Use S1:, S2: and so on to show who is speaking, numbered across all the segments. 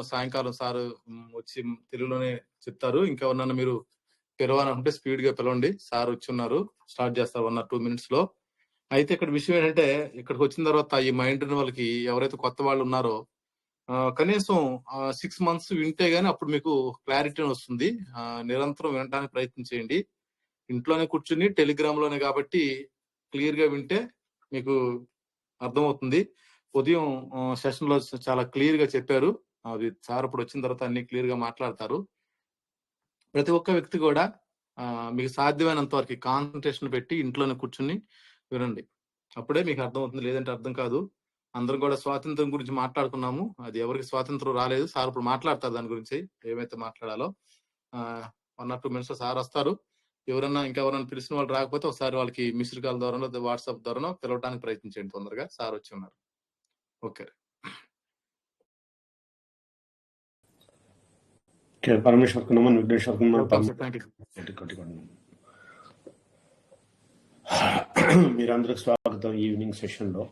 S1: సాయంకాలం సారు వచ్చి తెలుగులోనే చెప్తారు. ఇంకెవరినన్నా మీరు పిలవాలనుకుంటే స్పీడ్‌గా పిలవండి. సార్ వచ్చున్నారు. స్టార్ట్ చేస్తారు 1 or 2 మినిట్స్‌లో. అయితే ఇక్కడ విషయం ఏంటంటే, ఇక్కడికొచ్చిన తర్వాత ఈ మైండ్ ఉన్న వాళ్ళకి ఎవరైతే కొత్త వాళ్ళున్నారో కనీసం 6 మంత్స్ వింటే గాని అప్పుడు మీకు క్లారిటీ వస్తుంది. నిరంతరం వినటానికి ప్రయత్నం చేయండి. ఇంట్లోనే కూర్చొని టెలిగ్రామ్‌లోనే కాబట్టి క్లియర్‌గా వింటే మీకు అర్థమవుతుంది. ఉదయం సెషన్‌లో చాలా క్లియర్‌గా చెప్పారు. అది సార్ ఇప్పుడు వచ్చిన తర్వాత అన్ని క్లియర్‌గా మాట్లాడతారు. ప్రతి ఒక్క వ్యక్తి కూడా మీకు సాధ్యమైనంత వరకు కాన్సంట్రేషన్ పెట్టి ఇంట్లోనే కూర్చొని వినండి. అప్పుడే మీకు అర్థమవుతుంది. లేదంటే అర్థం కాదు. అందరం కూడా స్వాతంత్రం గురించి మాట్లాడుకున్నాము. అది ఎవరికి స్వాతంత్రం రాలేదు. సార్ ఇప్పుడు మాట్లాడతారు దాని గురించి. ఏమైతే మాట్లాడాలో. 1 or 2 మినిట్స్‌లో సార్ వస్తారు. ఇంకెవరన్నా పిలిచిన వాళ్ళు రాకపోతే ఒకసారి వాళ్ళకి మిస్డ్ కాల్ ద్వారానో, వాట్సాప్ ద్వారానో పిలవడానికి ప్రయత్నించండి తొందరగా. సార్ వచ్చి ఉన్నారు. ఓకే.
S2: పరమేశ్వర్ నమన్, విఘ్నేశ్వర్ మీరందరికి స్వాగతం. ఈవినింగ్ సెషన్లో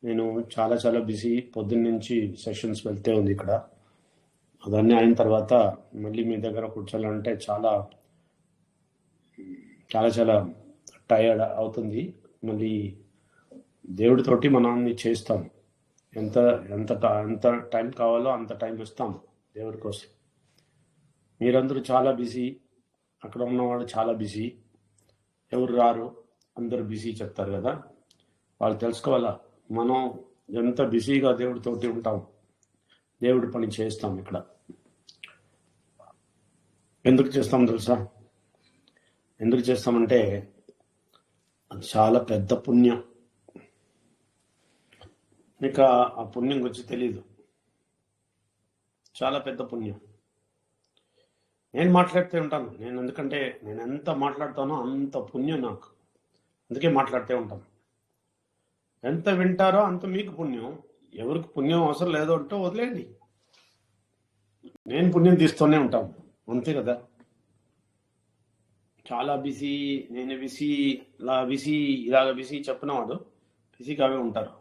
S2: నేను చాలా బిజీ. పొద్దున్న నుంచి సెషన్స్ వెళ్తే ఉంది ఇక్కడ. అదన్నీ అయిన తర్వాత మళ్ళీ మీ దగ్గర కూర్చోాలంటే చాలా టైర్డ్ అవుతుంది. మళ్ళీ దేవుడితోటి మనం చేస్తాం. ఎంత టైం కావాలో అంత టైం ఇస్తాం దేవుడి కోసం. మీరందరూ చాలా బిజీ. అక్కడ ఉన్నవాళ్ళు చాలా బిజీ. ఎవరు రారు, అందరూ బిజీ చెప్తారు కదా. వాళ్ళు తెలుసుకోవాలా మనం ఎంత బిజీగా దేవుడితోటి ఉంటాం, దేవుడి పని చేస్తాం. ఇక్కడ ఎందుకు చేస్తాం తెలుసా? ఎందుకు చేస్తామంటే అది చాలా పెద్ద పుణ్యం. ఇక ఆ పుణ్యం గురించి తెలీదు. చాలా పెద్ద పుణ్యం. నేను మాట్లాడుతూ ఉంటాను. ఎందుకంటే నేను ఎంత మాట్లాడతానో అంత పుణ్యం నాకు. అందుకే మాట్లాడుతూ ఉంటాను. ఎంత వింటారో అంత మీకు పుణ్యం. ఎవరికి పుణ్యం అవసరం లేదో అంటే వదిలేండి. నేను పుణ్యం తీస్తూనే ఉంటాను, అంతే కదా. చాలా బిజీ, నేను బిజీ, ఇలాగ బిజీ చెప్పినవాడు బిజీగానే ఉంటారు.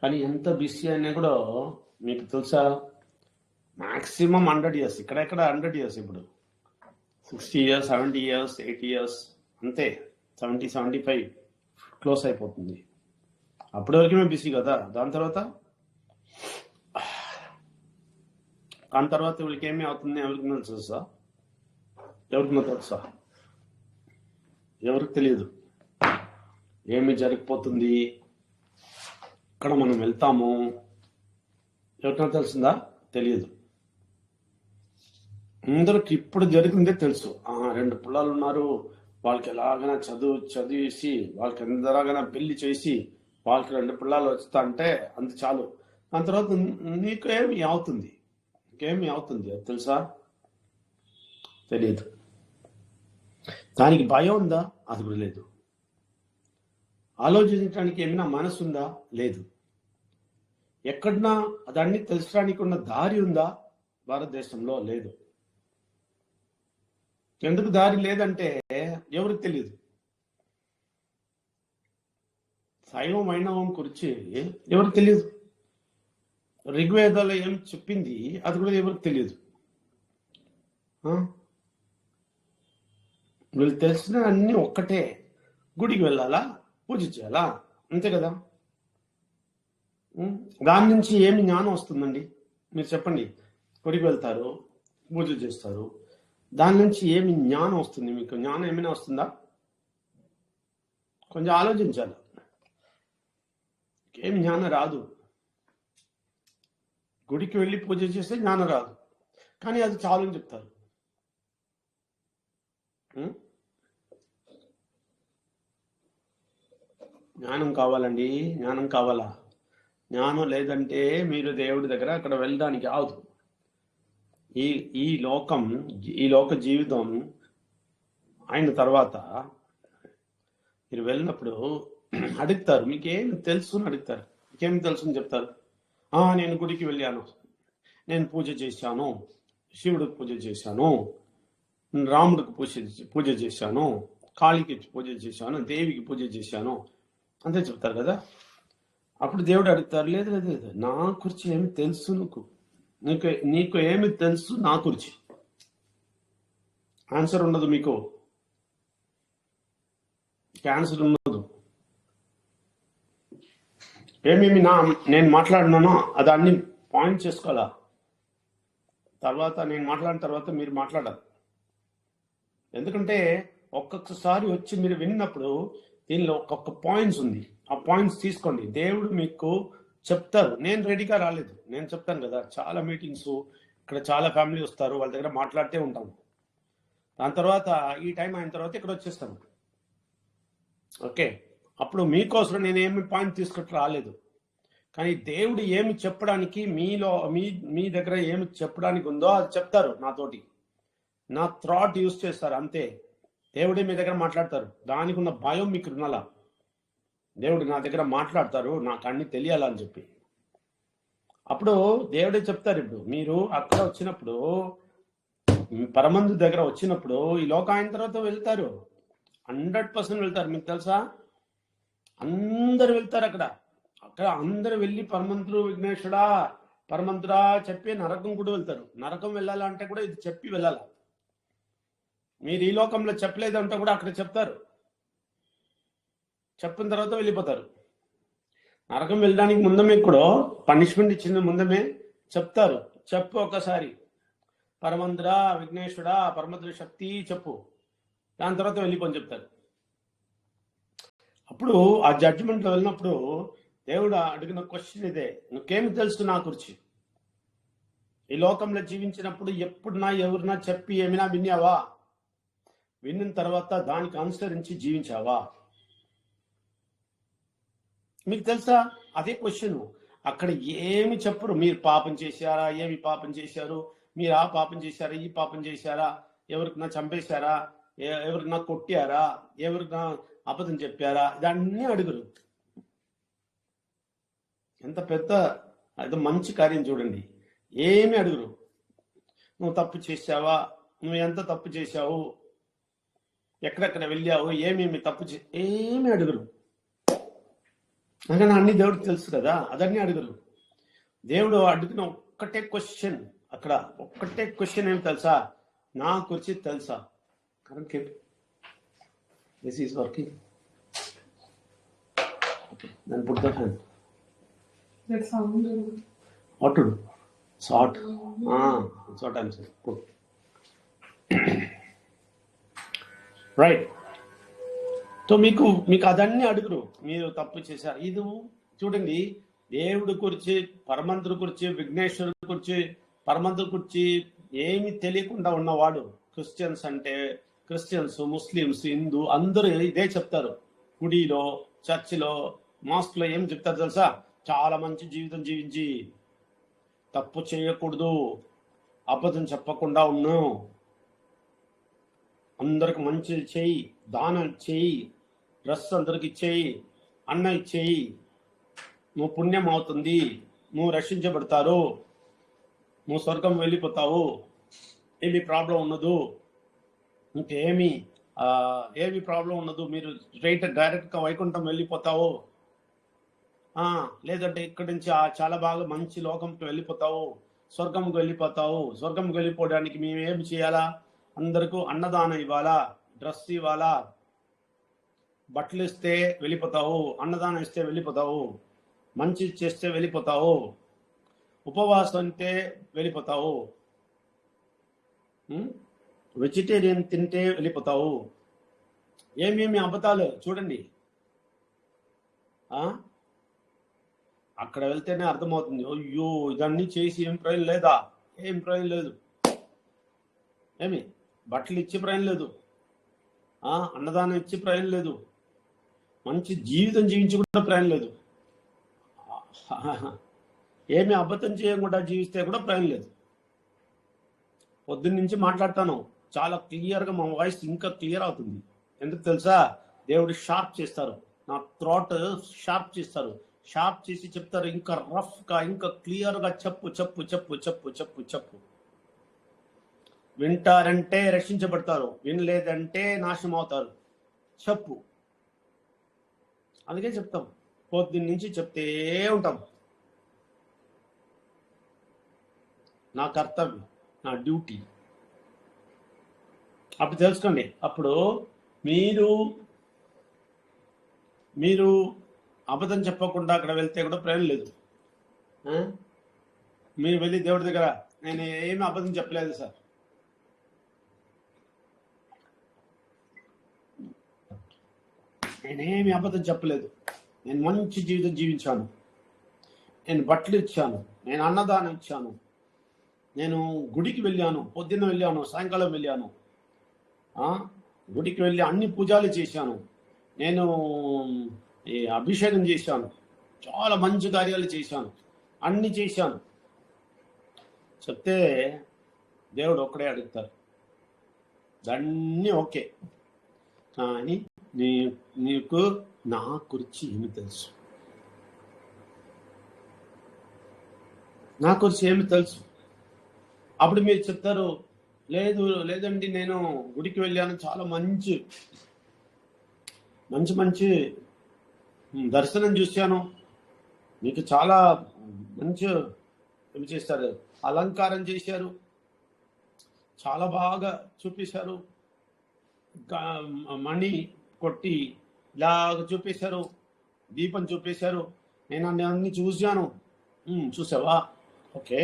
S2: కానీ ఎంత బిజీ అయినా కూడా మీకు తెలుసా, మ్యాక్సిమం 100 years. ఇక్కడెక్కడ 100 years, ఇప్పుడు 60 years, 70 years, 80 years, అంతే. 70, 75 క్లోజ్ అయిపోతుంది. అప్పటి వరకు మేము బిజీ కదా. దాని తర్వాత వీళ్ళకి ఏమి అవుతుంది ఎవరికి తెలుసా? ఎవరికి తెలియదు ఏమి జరిగిపోతుంది. ఇక్కడ మనం వెళ్తాము, ఎవరికైనా తెలిసిందా? తెలియదు. అందరికి ఇప్పుడు జరిగిందే తెలుసు. 2 పిల్లలు ఉన్నారు, వాళ్ళకి ఎలాగైనా చదివేసి వాళ్ళకి ఎంతలాగైనా పెళ్లి చేసి వాళ్ళకి 2 పిల్లలు వస్తా అంటే అంత చాలు. దాని తర్వాత నీకు ఏమి అవుతుంది, ఇంకేమి అవుతుంది అది తెలుసా? తెలియదు. దానికి భయం ఉందా? అది కూడా లేదు. ఆలోచించడానికి ఏమైనా మనసు ఉందా? లేదు. ఎక్కడన్నా దాన్ని తెలుసడానికి ఉన్న దారి ఉందా? భారతదేశంలో లేదు. ఎందుకు దారి లేదంటే ఎవరికి తెలియదు. శైవం వైణవం గురించి ఎవరికి తెలియదు. ఋగ్వేదాలు ఏం చెప్పింది అది కూడా ఎవరికి తెలియదు. వీళ్ళు తెలిసిన అన్ని ఒక్కటే. గుడికి వెళ్ళాలా, పూజ చేయాలా, అంతే కదా. దాని నుంచి ఏమి జ్ఞానం వస్తుందండి? మీరు చెప్పండి. గుడికి వెళ్తారు, పూజ చేస్తారు, దాని నుంచి ఏమి జ్ఞానం వస్తుంది? మీకు జ్ఞానం ఏమైనా వస్తుందా? కొంచెం ఆలోచించాలి. ఏమి జ్ఞానం రాదు. గుడికి వెళ్ళి పూజ చేస్తే జ్ఞానం రాదు, కానీ అది చాలు అని చెప్తారు. జ్ఞానం కావాలండి, జ్ఞానం కావాలా? జ్ఞానం లేదంటే మీరు దేవుడి దగ్గర అక్కడ వెళ్ళడానికి అవదు. ఈ లోక జీవితం అయిన తర్వాత మీరు వెళ్ళినప్పుడు అడుగుతారు, మీకేమి తెలుసు అని అడుగుతారు. మీకేమి తెలుసు అని చెప్తారు. నేను గుడికి వెళ్ళాను, నేను పూజ చేశాను, శివుడికి పూజ చేశాను, రాముడికి పూజ చేశాను, కాళీకి పూజ చేశాను, దేవికి పూజ చేశాను, అంతే చెప్తారు కదా. అప్పుడు దేవుడు అడుగుతారు, లేదు లేదు లేదు, నా గురించి ఏమి తెలుసు నీకు నీకు ఏమి తెలుసు నా గురించి? ఆన్సర్ ఉండదు, మీకు ఆన్సర్ ఉండదు. ఏమేమి నేను మాట్లాడినానో అది అన్ని పాయింట్ చేసుకోవాలా. తర్వాత నేను మాట్లాడిన తర్వాత మీరు మాట్లాడాలి. ఎందుకంటే ఒక్కొక్కసారి వచ్చి మీరు విన్నప్పుడు దీనిలో ఒక్కొక్క పాయింట్స్ ఉంది, ఆ పాయింట్స్ తీసుకోండి. దేవుడు మీకు చెప్తారు. నేను రెడీగా రాలేదు, నేను చెప్తాను కదా, చాలా మీటింగ్స్ ఇక్కడ చాలా ఫ్యామిలీ వస్తారు, వాళ్ళ దగ్గర మాట్లాడుతూ ఉంటాను. దాని తర్వాత ఈ టైం అయిన తర్వాత ఇక్కడ వచ్చేస్తాను. ఓకే, అప్పుడు మీకోసం నేను ఏమి పాయింట్ తీసుకుంటూ రాలేదు. కానీ దేవుడు ఏమి చెప్పడానికి మీలో మీ దగ్గర ఏమి చెప్పడానికి ఉందో అది చెప్తారు నాతోటి. నా థాట్ యూజ్ చేస్తారు అంతే. దేవుడే మీ దగ్గర మాట్లాడతారు. దానికి ఉన్న భయం మీకు ఉన్నలా. దేవుడు నా దగ్గర మాట్లాడతారు, నాకు అన్ని తెలియాలని చెప్పి. అప్పుడు దేవుడే చెప్తారు. ఇప్పుడు మీరు అక్కడ వచ్చినప్పుడు, పరమందు దగ్గర వచ్చినప్పుడు, ఈ లోక అయిన తర్వాత వెళ్తారు, 100% వెళ్తారు. మీకు తెలుసా, అందరు వెళ్తారు. అక్కడ అందరు వెళ్ళి పరమంతుడు విఘ్నేశ్వరా పరమంతుడా చెప్పి నరకం కూడా వెళ్తారు. నరకం వెళ్ళాలంటే కూడా ఇది చెప్పి వెళ్ళాలి. మీరు ఈ లోకంలో చెప్పలేదంటే కూడా అక్కడ చెప్తారు. చెప్పిన తర్వాత వెళ్ళిపోతారు. నరకం వెళ్ళడానికి ముందమే కూడా పనిష్మెంట్ ఇచ్చిన ముందమే చెప్తారు. చెప్పు ఒకసారి, పరమంతుడా విఘ్నేశ్వరా పరమంతుడి శక్తి చెప్పు, దాని తర్వాత వెళ్ళిపోని చెప్తారు. అప్పుడు ఆ జడ్జిమెంట్లో వెళ్ళినప్పుడు దేవుడు అడిగిన క్వశ్చన్ ఇదే, నువ్వేమి తెలుసు నా గురించి? ఈ లోకంలో జీవించినప్పుడు ఎప్పుడున్నా ఎవరినా చెప్పి ఏమైనా విన్నావా? విన్న తర్వాత దానికి అనుసరించి జీవించావా? మీకు తెలుసా? అదే క్వశ్చన్. అక్కడ ఏమి చెప్పరు. మీరు పాపం చేశారా, ఏమి పాపం చేశారు, మీరు ఆ పాపం చేశారా, ఈ పాపం చేశారా, ఎవరికైనా చంపేశారా, ఎవరికైనా కొట్టారా, ఎవరికైనా అబద్ధం చెప్పారా, ఇదన్నీ అడుగురు. ఎంత పెద్ద అది మంచి కార్యం చూడండి. ఏమి అడుగురు. నువ్వు తప్పు చేశావా, నువ్వు ఎంత తప్పు చేశావు, ఎక్కడెక్కడ వెళ్ళావు, ఏమేమి తప్పు ఏమి అడుగురు. అందుకని అన్ని దేవుడికి తెలుసు కదా, అదన్నీ అడుగురు. దేవుడు అడిగిన ఒక్కటే క్వశ్చన్, అక్కడ ఒక్కటే క్వశ్చన్ ఏమి తెలుసా? నా గురించి తెలుసా? Current this is working. Then put the fan.
S3: That sound.
S2: What to do? Sort. That's what I'm saying. Put. Right. So మీకు అదన్నీ అడుగురు. మీరు తప్పు చేశారు. ఇది చూడండి, దేవుడి గురించి, పరమంతుడి గురించి, విఘ్నేశ్వరుడి గురించి, పరమంతుడి గురించి ఏమి తెలియకుండా ఉన్నవాడు. క్రిస్టియన్స్, ముస్లిమ్స్, హిందూ అందరూ ఇదే చెప్తారు. గుడిలో, చర్చిలో, మాస్క్లో ఏం చెప్తారు తెలుసా? చాలా మంచి జీవితం జీవించి, తప్పు చేయకూడదు, అబద్ధం చెప్పకుండా ఉన్నావు, అందరికి మంచి చేయి, దానం చేయి, డ్రెస్ అందరికి ఇచ్చేయి, అన్న ఇచ్చేయి, నువ్వు పుణ్యం అవుతుంది, నువ్వు రక్షించబడతారు, నువ్వు స్వర్గం వెళ్ళిపోతావు, ఏమి ప్రాబ్లం ఉండదు, ఇంకేమి ప్రాబ్లం ఉండదు, మీరు డైరెక్ట్గా వైకుంఠం వెళ్ళిపోతావు, లేదంటే ఇక్కడి నుంచి చాలా బాగా మంచి లోకంకి వెళ్ళిపోతావు, స్వర్గంకి వెళ్ళిపోతావు. స్వర్గంకి వెళ్ళిపోవడానికి మేము ఏమి చేయాలా? అందరికీ అన్నదానం ఇవ్వాలా, డ్రెస్ ఇవ్వాలా, బట్టలు ఇస్తే వెళ్ళిపోతావు, అన్నదానం ఇస్తే వెళ్ళిపోతావు, మంచి చేస్తే వెళ్ళిపోతావు, ఉపవాసం అంటే వెళ్ళిపోతావు, వెజిటేరియన్ తింటే వెళ్ళిపోతావు. ఏమేమి అబద్ధాలు చూడండి. అక్కడ వెళ్తేనే అర్థమవుతుంది, అయ్యో ఇదన్నీ చేసి ఏం ప్రయోజనం లేదా? ఏం ప్రయోజనం లేదు. ఏమి బట్టలు ఇచ్చే ప్రయోజనం లేదు, అన్నదానం ఇచ్చే ప్రయోజనం లేదు, మంచి జీవితం జీవించి కూడా ప్రయోజనం లేదు, ఏమి అబద్ధం చేయకుండా జీవిస్తే కూడా ప్రయోజనం లేదు. పొద్దున్న నుంచి మాట్లాడతాను, చాలా క్లియర్గా మా వాయిస్ ఇంకా క్లియర్ అవుతుంది. ఎందుకు తెలుసా? దేవుడు షార్ప్ చేస్తారు, నా థ్రోట్ షార్ప్ చేస్తారు, షార్ప్ చేసి చెప్తారు, ఇంకా రఫ్గా, ఇంకా క్లియర్గా చెప్పు చెప్పు చెప్పు చెప్పు చెప్పు చెప్పు. వింటారంటే రక్షించబడతారు, వినలేదంటే నాశనం అవుతారు. చెప్పు. అందుకే చెప్తాం, పొద్దున్న నుంచి చెప్తే ఉంటాం. నా కర్తవ్యం, నా డ్యూటీ. అప్పుడు తెలుసుకోండి, అప్పుడు మీరు మీరు అబద్ధం చెప్పకుండా అక్కడ వెళ్తే కూడా ప్రయోజనం లేదు. మీరు వెళ్ళి దేవుడి దగ్గర నేను ఏమి అబద్ధం చెప్పలేదు సార్, నేనేమి అబద్ధం చెప్పలేదు, నేను మంచి జీవితం జీవించాను, నేను బట్టలు ఇచ్చాను, నేను అన్నదానం ఇచ్చాను, నేను గుడికి వెళ్ళాను, పొద్దున్న వెళ్ళాను, సాయంకాలం వెళ్ళాను, గుడికి వెళ్ళి అన్ని పూజలు చేశాను, నేను అభిషేకం చేశాను, చాలా మంచి కార్యాలు చేశాను, అన్ని చేశాను చెప్తే దేవుడు ఒక్కడే అడుగుతారు, దాన్ని ఓకే, కానీ నీకు నా గురించి ఏమి తెలుసు, నా గురించి ఏమి తెలుసు. అప్పుడు మీరు చెప్తారు, లేదండి నేను గుడికి వెళ్ళాను, చాలా మంచి మంచి మంచి దర్శనం చూశాను, మీకు చాలా మంచి ఏమి చేస్తారు, అలంకారం చేశారు, చాలా బాగా చూపించారు, మణి కొట్టి ఇలాగ చూపించారు, దీపం చూపించారు, నేను అన్ని చూశాను. చూసావా, ఓకే,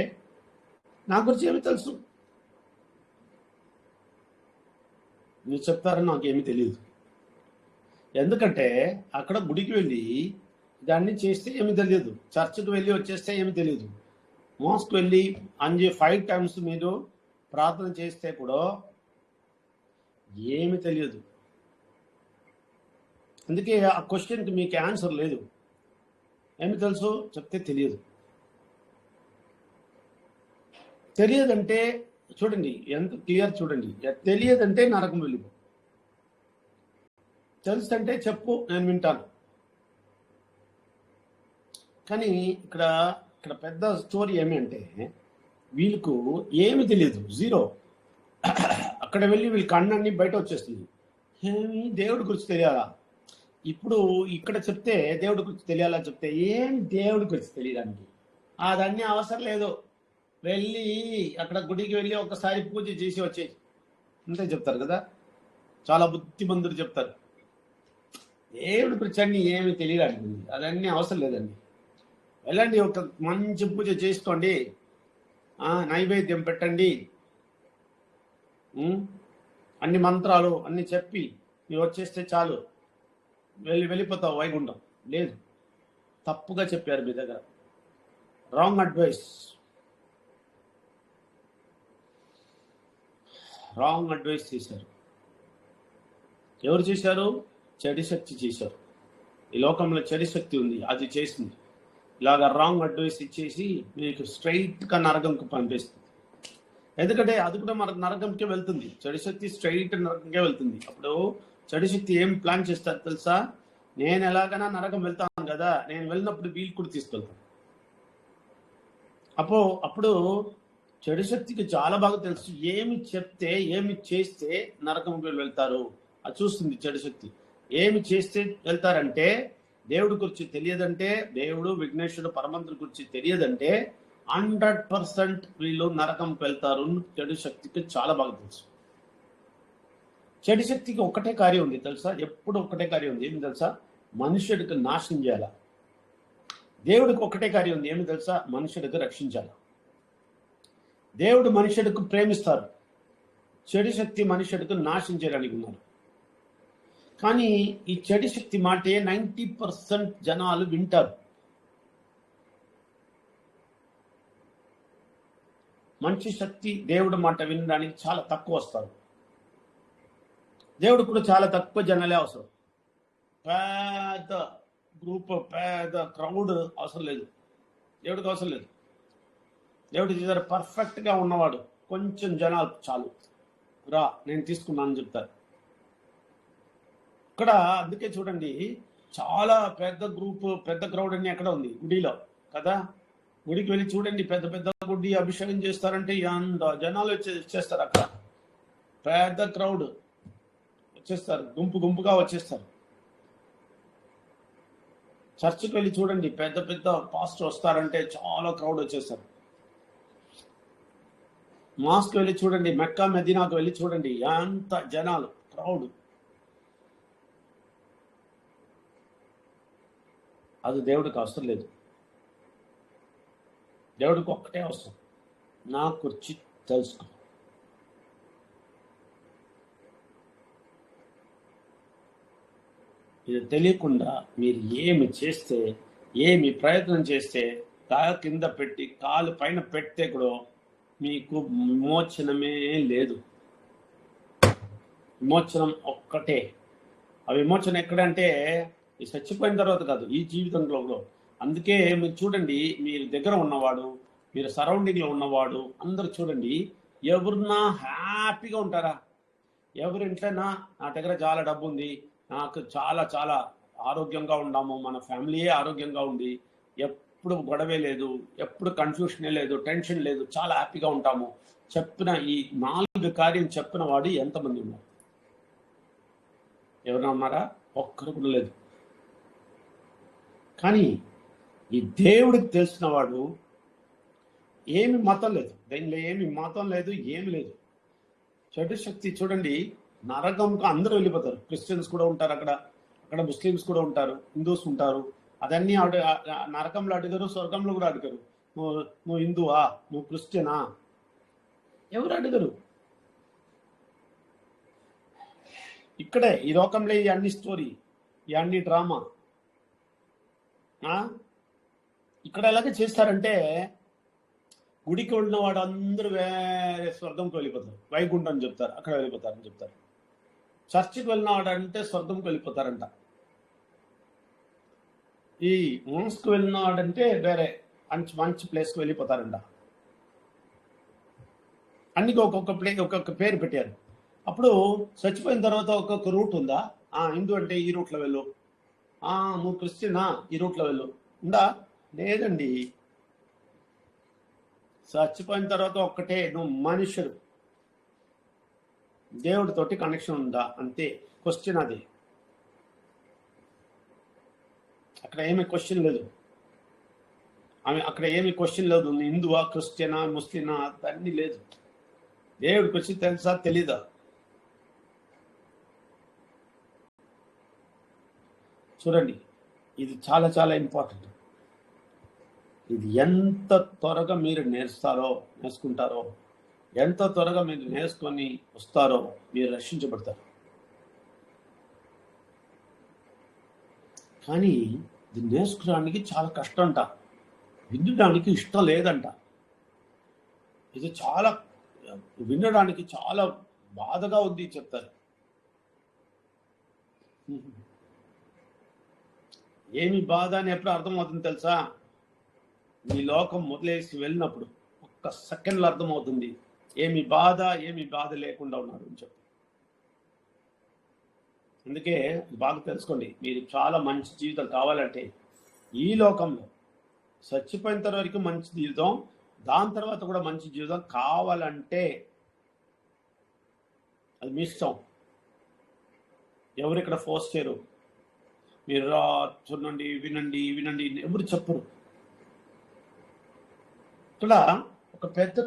S2: నా గురించి ఏమి తెలుసు, మీరు చెప్తారని నాకేమీ తెలియదు. ఎందుకంటే అక్కడ గుడికి వెళ్ళి దాన్ని చేస్తే ఏమి తెలియదు, చర్చ్కి వెళ్ళి వచ్చేస్తే ఏమి తెలియదు, మోస్ట్కి వెళ్ళి 5 times మీరు ప్రార్థన చేస్తే కూడా ఏమి తెలియదు. అందుకే ఆ క్వశ్చన్కి మీకు ఆన్సర్ లేదు. ఏమి తెలుసు చెప్తే తెలియదు. తెలియదంటే చూడండి ఎంత క్లియర్, చూడండి, తెలియదంటే నరకం వెళ్ళిపో, తెలుసు అంటే చెప్పు నేను వింటాను. కానీ ఇక్కడ పెద్ద స్టోరీ ఏమి అంటే వీళ్ళకు ఏమి తెలియదు, జీరో. అక్కడ వెళ్ళి వీళ్ళ కಣ್ಣన్నీ బయట వచ్చేస్తుంది. ఏమి దేవుడి గురించి తెలియాలా, ఇప్పుడు ఇక్కడ చెప్తే దేవుడి గురించి తెలియాలా చెప్తే ఏమి దేవుడి గురించి తెలియడానికి అదన్నీ అవసరం లేదు, వెళ్ళి అక్కడ గుడికి వెళ్ళి ఒకసారి పూజ చేసి వచ్చే అంతే చెప్తారు కదా. చాలా బుద్ధిమంతులు చెప్తారు దేవుడి గురించి అన్ని ఏమి తెలియడానికి అదన్నీ అవసరం లేదండి. వెళ్ళండి, ఒక మంచి పూజ చేసుకోండి, నైవేద్యం పెట్టండి, అన్ని మంత్రాలు అన్ని చెప్పి మీరు వచ్చేస్తే చాలు, వెళ్ళిపోతావు వైకుంఠం. లేదు, తప్పుగా చెప్పారు మీ దగ్గర, రాంగ్ అడ్వైస్ చేశారు. ఎవరు చేశారు? చెడు శక్తి చేశారు. ఈ లోకంలో చెడు శక్తి ఉంది, అది చేసింది. ఇలాగా రాంగ్ అడ్వైస్ ఇచ్చేసి మీకు స్ట్రైట్గా నరకంకి పంపిస్తుంది. ఎందుకంటే అది కూడా మనకు నరకంకే వెళ్తుంది, చెడు శక్తి స్ట్రైట్ నరకంకే వెళ్తుంది. అప్పుడు చెడు శక్తి ఏం ప్లాన్ చేస్తారు తెలుసా? నేను ఎలాగైనా నరకం వెళ్తాను కదా, నేను వెళ్ళినప్పుడు వీళ్ళు కూడా తీసుకెళ్తాను. అప్పుడు చెడు శక్తికి చాలా బాగా తెలుసు ఏమి చెప్తే ఏమి చేస్తే నరకం వెళ్తారు, అది చూస్తుంది చెడు శక్తి. ఏమి చేస్తే వెళ్తారంటే దేవుడి గురించి తెలియదంటే, దేవుడు విఘ్నేశ్వరుడు పరమంతుడి గురించి తెలియదంటే 100% వీళ్ళు నరకంకి వెళ్తారు. చెడు శక్తికి చాలా బాగా తెలుసు. చెడు శక్తికి ఒక్కటే కార్యం ఉంది తెలుసా, ఎప్పుడు ఒక్కటే కార్యం ఉంది, ఏమి తెలుసా? మనుషుడికి నాశనం చేయాల. దేవుడికి ఒక్కటే కార్యం ఉంది, ఏమి తెలుసా? మనుషుడికి రక్షించాల. దేవుడు మనుషుడికి ప్రేమిస్తారు, చెడు శక్తి మనుషుడికి నాశనం చేయడానికి ఉన్నారు. కానీ ఈ చెడు శక్తి మాటే 90% జనాలు వింటారు. మంచి శక్తి దేవుడి మాట వినడానికి చాలా తక్కువ వస్తారు. దేవుడు కూడా చాలా తక్కువ జనాలే అవసరం. పెద్ద గ్రూప్, పెద్ద క్రౌడ్ అవసరం లేదు, దేవుడికి అవసరం లేదు. దేవుడి దగ్గర పర్ఫెక్ట్గా ఉన్నవాడు, కొంచెం జనాలు చాలు, రా నేను తీసుకున్నానని చెప్తారు. ఇక్కడ అందుకే చూడండి, చాలా పెద్ద గ్రూప్, పెద్ద క్రౌడ్ అన్ని ఎక్కడ ఉంది? గుడిలో కదా. గుడికి వెళ్ళి చూడండి, పెద్ద పెద్ద గుడి అభిషేకం చేస్తారంటే అంత జనాలు వచ్చేస్తారు. అక్కడ పెద్ద క్రౌడ్ వచ్చేస్తారు, గుంపుగా వచ్చేస్తారు. చర్చికి వెళ్ళి చూడండి, పెద్ద పెద్ద పాస్టర్ వస్తారంటే చాలా క్రౌడ్ వచ్చేస్తారు. మాస్క్ వెళ్ళి చూడండి, మెక్కా మెదీనాకు వెళ్ళి చూడండి, ఎంత జనాలు, క్రౌడ్. అది దేవుడికి అవసరం లేదు. దేవుడికి ఒక్కటే అవసరం, నా కుర్చీ తెలుసుకో. ఇది తెలియకుండా మీరు ఏమి చేస్తే, ఏమి ప్రయత్నం చేస్తే, కింద పెట్టి కాలు పైన పెడితే కూడా మీకు విమోచనమే లేదు. విమోచనం ఒక్కటే. ఆ విమోచన ఎక్కడంటే ఈ చచ్చిపోయిన తర్వాత కాదు, ఈ జీవితంలో కూడా. అందుకే మీరు చూడండి, మీరు దగ్గర ఉన్నవాడు, మీరు సరౌండింగ్లో ఉన్నవాడు అందరూ చూడండి, ఎవరున్నా హ్యాపీగా ఉంటారా? ఎవరి ఇంట్లోనా నా దగ్గర చాలా డబ్బు ఉంది, నాకు చాలా చాలా ఆరోగ్యంగా ఉన్నాము, మన ఫ్యామిలీయే ఆరోగ్యంగా ఉంది, ఎప్పుడు గొడవే లేదు, ఎప్పుడు కన్ఫ్యూషనే లేదు, టెన్షన్ లేదు, చాలా హ్యాపీగా ఉంటాము చెప్పిన ఈ 4 కార్యం చెప్పిన వాడు ఎంతమంది ఉన్నారు? ఎవరైనా ఉన్నారా? ఒక్కరు కూడా లేదు. కానీ ఈ దేవుడికి తెలిసిన వాడు ఏమి మతం లేదు, దీనిలో ఏమి మతం లేదు, ఏమి లేదు. చెడు శక్తి చూడండి, నరకంకు అందరూ వెళ్ళిపోతారు. క్రిస్టియన్స్ కూడా ఉంటారు అక్కడ, అక్కడ ముస్లిమ్స్ కూడా ఉంటారు, హిందూస్ ఉంటారు. అదన్నీ నరకంలో అడిగారు, స్వర్గంలో కూడా అడిగారు. నువ్వు హిందువా, నువ్వు క్రిస్టియనా, ఎవరు అడిగారు? ఇక్కడే ఈ లోకంలో ఈ అన్ని స్టోరీ, ఈ అన్ని డ్రామా. ఇక్కడ ఎలాగే చేస్తారంటే, గుడికి వెళ్ళిన వాడు అందరూ వేరే స్వర్గంకి వెళ్ళిపోతారు, వైకుంఠం చెప్తారు, అక్కడ వెళ్ళిపోతారని చెప్తారు. చర్చికి వెళ్ళిన వాడు అంటే స్వర్గంకి వెళ్ళిపోతారంట. ఈ మోన్స్కి వెళ్ళిన వాడంటే వేరే మంచి మంచి ప్లేస్కి వెళ్ళిపోతారంట. అన్నికి ఒక్కొక్క పేరు పెట్టారు. అప్పుడు చచ్చిపోయిన తర్వాత ఒక్కొక్క రూట్ ఉందా? హిందూ అంటే ఈ రూట్లో వెళ్ళు, నువ్వు క్రిస్టియనా ఈ రూట్లో వెళ్ళు ఉందా? లేదండి. చచ్చిపోయిన తర్వాత ఒక్కటే, నువ్వు మనుషుడు, దేవుడితోటి కనెక్షన్ ఉందా, అంతే. క్వశ్చన్ అది. అక్కడ ఏమి క్వశ్చన్ లేదు. అక్కడ ఏమి క్వశ్చన్ లేదు, నువ్వు హిందువా, క్రిస్టియనా, ముస్లిమా, అన్నీ లేదు. దేవుడికి వచ్చి తెలుసా తెలీదా? చూడండి, ఇది చాలా చాలా ఇంపార్టెంట్. ఇది ఎంత త్వరగా మీరు నేర్చుకుంటారో, ఎంత త్వరగా మీరు నేర్చుకొని వస్తారో మీరు రక్షించబడతారు. కానీ ఇది నేర్చుకోవడానికి చాలా కష్టం అంట, వినడానికి ఇష్టం లేదంట. ఇది చాలా వినడానికి చాలా బాధగా ఉంది చెప్తారు. ఏమి బాధ అని ఎప్పుడు అర్థమవుతుంది తెలుసా? ఈ లోకం మొదలేసి వెళ్ళినప్పుడు ఒక్క సెకండ్లో అర్థమవుతుంది ఏమి బాధ లేకుండా ఉన్నారు అని చెప్పి. అందుకే బాగా తెలుసుకోండి, మీరు చాలా మంచి జీవితం కావాలంటే ఈ లోకంలో చచ్చిపోయిన వరకు మంచి జీవితం, దాని తర్వాత కూడా మంచి జీవితం కావాలంటే అది మీ ఇష్టం. ఎవరు ఇక్కడ ఫోర్స్ చేయరు. మీరు చూడండి, వినండి ఎవరు చెప్పరు. ఇక్కడ ఒక పెద్ద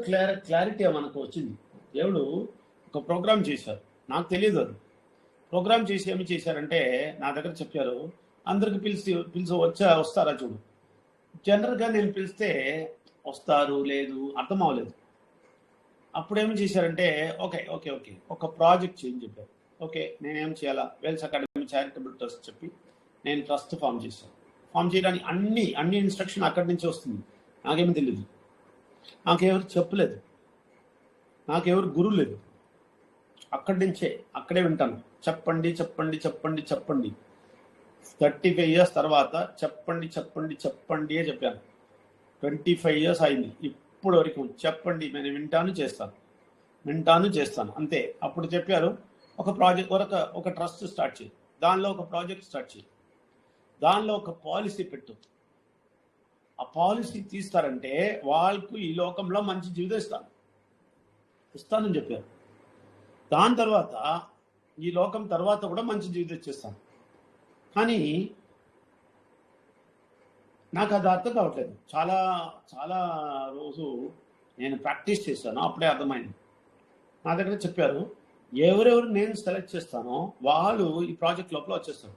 S2: క్లారిటీ మనకు వచ్చింది. దేవుడు ఒక ప్రోగ్రామ్ చేశారు, నాకు తెలియదు. అది ప్రోగ్రామ్ చేసి ఏమి చేశారంటే నా దగ్గర చెప్పారు, అందరికి పిలిచి వస్తారా చూడు. జనరల్గా నేను పిలిస్తే వస్తారు, లేదు అర్థం అవ్వలేదు. అప్పుడు ఏమి చేశారంటే ఓకే ఒక ప్రాజెక్ట్ చేయని చెప్పారు. ఓకే, నేనేం చేయాలా? వెల్స్ అకాడమీ చారిటబుల్ ట్రస్ట్ చెప్పి నేను ట్రస్ట్ ఫామ్ చేశాను. ఫామ్ చేయడానికి అన్ని ఇన్స్ట్రక్షన్ అక్కడి నుంచి వస్తుంది. నాకేమీ తెలియదు, నాకెవరు చెప్పలేదు, నాకెవరు గురువు లేదు. అక్కడి నుంచే అక్కడే వింటాను. చెప్పండి 35 years తర్వాత చెప్పండి చెప్పాను. 25 years అయింది ఇప్పుడు వరకు. చెప్పండి, నేను వింటాను చేస్తాను అంతే. అప్పుడు చెప్పారు ఒక ప్రాజెక్ట్, ఒక ట్రస్ట్ స్టార్ట్ చేయి, దానిలో ఒక ప్రాజెక్ట్ స్టార్ట్ చేయి, దానిలో ఒక పాలసీ పెట్టు. ఆ పాలసీ తీస్తారంటే వాళ్ళకు ఈ లోకంలో మంచి జీవితం ఇస్తానని చెప్పారు. దాని తర్వాత ఈ లోకం తర్వాత కూడా మంచి జీవితం ఇచ్చేస్తాను. కానీ నాకు అది అర్థం కావట్లేదు. చాలా చాలా రోజు నేను ప్రాక్టీస్ చేశాను, అప్పుడే అర్థమైంది. నా దగ్గర చెప్పారు, ఎవరెవరు నేను సెలెక్ట్ చేస్తానో వాళ్ళు ఈ ప్రాజెక్ట్ లోపల వచ్చేస్తారు.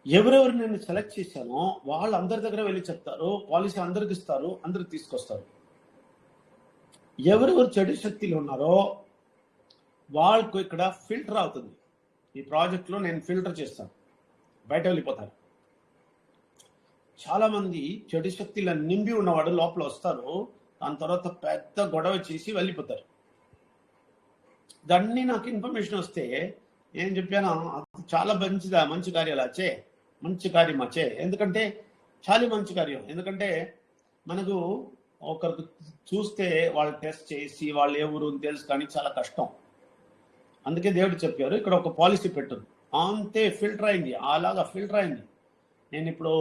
S2: ఎవరెవరు నేను సెలెక్ట్ చేశానో వాళ్ళు అందరి దగ్గర వెళ్ళి చెప్తారు, పాలసీ అందరికి ఇస్తారు, అందరికి తీసుకొస్తారు. ఎవరెవరు చెడు శక్తులు ఉన్నారో వాళ్ళకు ఇక్కడ ఫిల్టర్ అవుతుంది. ఈ ప్రాజెక్ట్లో నేను ఫిల్టర్ చేస్తాను, బయట వెళ్ళిపోతారు. చాలా మంది చెడు శక్తుల నిండి ఉన్నవాడు లోపల వస్తారు, దాని తర్వాత పెద్ద గొడవ చేసి వెళ్ళిపోతారు. దాన్ని నాకు ఇన్ఫర్మేషన్ వస్తే నేను చెప్పాను, అది చాలా మంచి కార్యాలు వచ్చే, మంచి కార్యం వచ్చే. ఎందుకంటే చాలా మంచి కార్యం. ఎందుకంటే మనకు ఒకరికి చూస్తే వాళ్ళు టెస్ట్ చేసి వాళ్ళు ఎవరు తెలుసు, కానీ చాలా కష్టం. అందుకే దేవుడు చెప్పారు, ఇక్కడ ఒక పాలసీ పెట్టు, అంతే ఫిల్టర్ అయింది. అలాగా ఫిల్టర్ అయింది. నేను ఇప్పుడు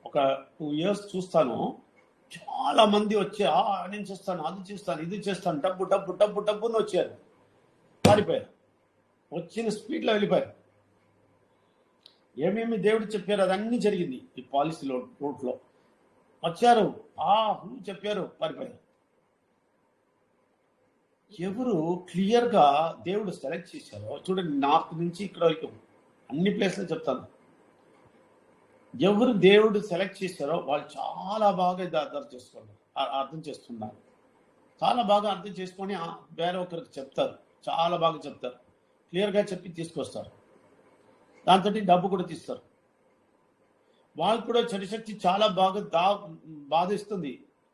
S2: ఒక 2 years చూస్తాను, చాలా మంది వచ్చి నేను చేస్తాను, అది చేస్తాను, ఇది చేస్తాను, డబ్బు డబ్బు డబ్బు డబ్బుని వచ్చారు, పారిపోయారు, వచ్చిన స్పీడ్లో వెళ్ళిపోయారు. ఏమేమి దేవుడు చెప్పారు అదన్నీ జరిగింది. ఈ పాలసీలో రూట్లో వచ్చారు, చెప్పారు, పారిపోయారు. ఎవరు క్లియర్గా దేవుడు సెలెక్ట్ చేశారో చూడండి, నార్త్ నుంచి ఇక్కడ వరకు అన్ని ప్లేస్లో చెప్తాను. ఎవరు దేవుడు సెలెక్ట్ చేశారో వాళ్ళు చాలా బాగా ఇది అర్థం చేస్తున్నారు. చాలా బాగా అర్థం చేసుకొని వేరే ఒకరికి చెప్తారు, చాలా బాగా చెప్తారు, క్లియర్గా చెప్పి తీసుకొస్తారు. దాంతో డబ్బు కూడా తీస్తారు. వాళ్ళు కూడా చెడు శక్తి చాలా బాగా బాధిస్తుంది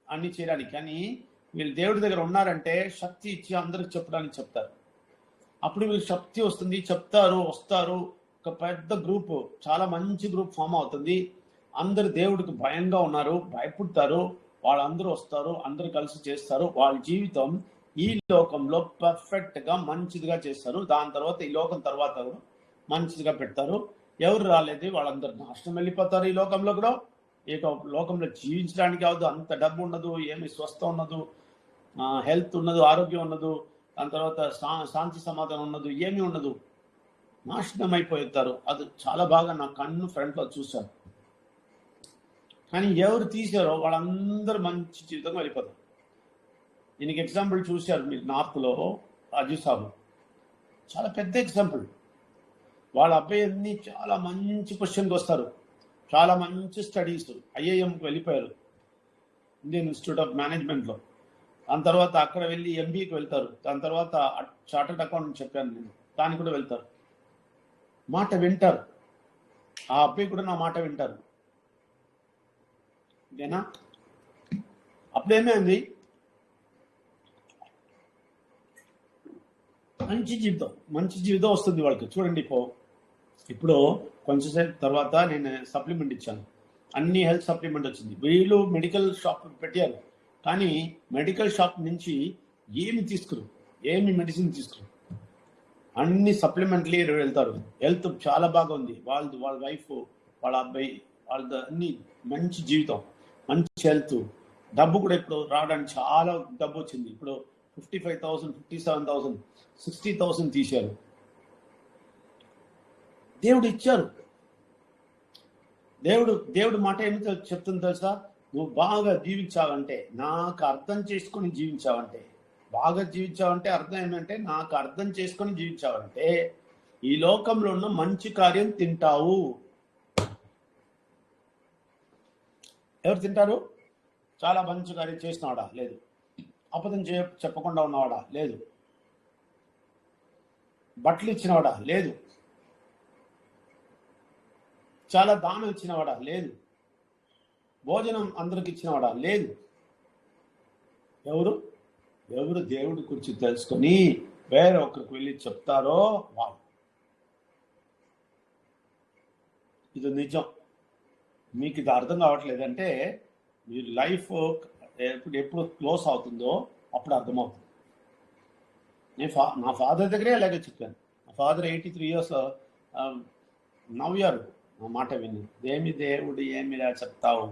S2: అన్ని చేయడానికి. కానీ వీళ్ళు దేవుడి దగ్గర ఉన్నారంటే శక్తి ఇచ్చి అందరికి చెప్పడానికి చెప్తారు. అప్పుడు వీళ్ళు శక్తి వస్తుంది, చెప్తారు, వస్తారు. ఒక పెద్ద గ్రూప్, చాలా మంచి గ్రూప్ ఫామ్ అవుతుంది. అందరు దేవుడికి భయంగా ఉన్నారు, భయపడతారు. వాళ్ళందరూ వస్తారు, అందరూ కలిసి చేస్తారు. వాళ్ళ జీవితం ఈ లోకంలో పర్ఫెక్ట్గా మంచిదిగా చేస్తారు. దాని తర్వాత ఈ లోకం తర్వాత మంచిదిగా పెడతారు. ఎవరు రాలేదు వాళ్ళందరూ నాశనం వెళ్ళిపోతారు. ఈ లోకంలో కూడా ఈ లోకంలో జీవించడానికి అవదు, అంత డబ్బు ఉండదు, ఏమి స్వస్థ ఉండదు, హెల్త్ ఉండదు, ఆరోగ్యం ఉండదు, దాని తర్వాత శాంతి సమాధానం ఉండదు, ఏమీ ఉండదు, నాశనం అయిపోతారు. అది చాలా బాగా నా కన్ను ఫ్రంట్లో చూశాను. కానీ ఎవరు తీశారో వాళ్ళందరూ మంచి జీవితంగా వెళ్ళిపోతారు. దీనికి ఎగ్జాంపుల్ చూశారు మీరు నార్త్లో రాజు సాబు, చాలా పెద్ద ఎగ్జాంపుల్. వాళ్ళ అబ్బాయి అన్ని చాలా మంచి పొజిషన్కి వస్తారు, చాలా మంచి స్టడీస్, ఐఐఎంకి వెళ్ళిపోయారు, ఇండియన్ ఇన్స్టిట్యూట్ ఆఫ్ మేనేజ్మెంట్లో. దాని తర్వాత అక్కడ వెళ్ళి ఎంబీఏకి వెళ్తారు. దాని తర్వాత చార్టర్డ్ అకౌంట్ చెప్పాను నేను, దానికి కూడా వెళ్తారు. మాట వింటారు, ఆ అబ్బాయి కూడా నా మాట వింటారు. ఓకేనా? అప్పుడేమైంది, మంచి జీవితం వస్తుంది వాళ్ళకి. చూడండి, ఇప్పుడు కొంచెంసేపు తర్వాత నేను సప్లిమెంట్ ఇచ్చాను, అన్ని హెల్త్ సప్లిమెంట్ వచ్చింది. వీళ్ళు మెడికల్ షాప్ పెట్టారు, కానీ మెడికల్ షాప్ నుంచి ఏమి మెడిసిన్ తీసుకురు, అన్ని సప్లిమెంట్లీ వెళ్తారు. హెల్త్ చాలా బాగా ఉంది వాళ్ళ వైఫ్, వాళ్ళ అబ్బాయి, వాళ్ళ అన్ని మంచి జీవితం, మంచి హెల్త్. డబ్బు కూడా ఇప్పుడు రావడానికి చాలా డబ్బు వచ్చింది. ఇప్పుడు 55,000, 57,000, 60,000 తీశారు. దేవుడు ఇచ్చారు. దేవుడు మాట ఏమిటో చెప్తుంది తెలుసా? నువ్వు బాగా జీవించావంటే, నాకు అర్థం చేసుకొని జీవించావంటే, బాగా జీవించావంటే అర్థం ఏమంటే, నాకు అర్థం చేసుకొని జీవించావంటే ఈ లోకంలో ఉన్న మంచి కార్యం తింటావు. ఎవరు తింటారు? చాలా మంచి కార్యం చేసినవాడా? లేదు. అబద్ధం చెప్పకుండా ఉన్నవాడా? లేదు. బట్టలు ఇచ్చినవాడా? లేదు. చాలా దానం ఇచ్చినవాడా? లేదు. భోజనం అందరికి ఇచ్చినవాడా? లేదు. ఎవరు దేవుడి గురించి తెలుసుకొని వేరే ఒకరికి వెళ్ళి చెప్తారో వాళ్ళు. ఇది నిజం. మీకు ఇది అర్థం కావట్లేదంటే మీ లైఫ్ ఎప్పుడు క్లోజ్ అవుతుందో అప్పుడు అర్థమవుతుంది. నా ఫాదర్ దగ్గరే అలాగే చెప్పాను. నా ఫాదర్ 83 years నవ్వారు నా మాట విని. దేవుడు ఏమిరా చెప్తావు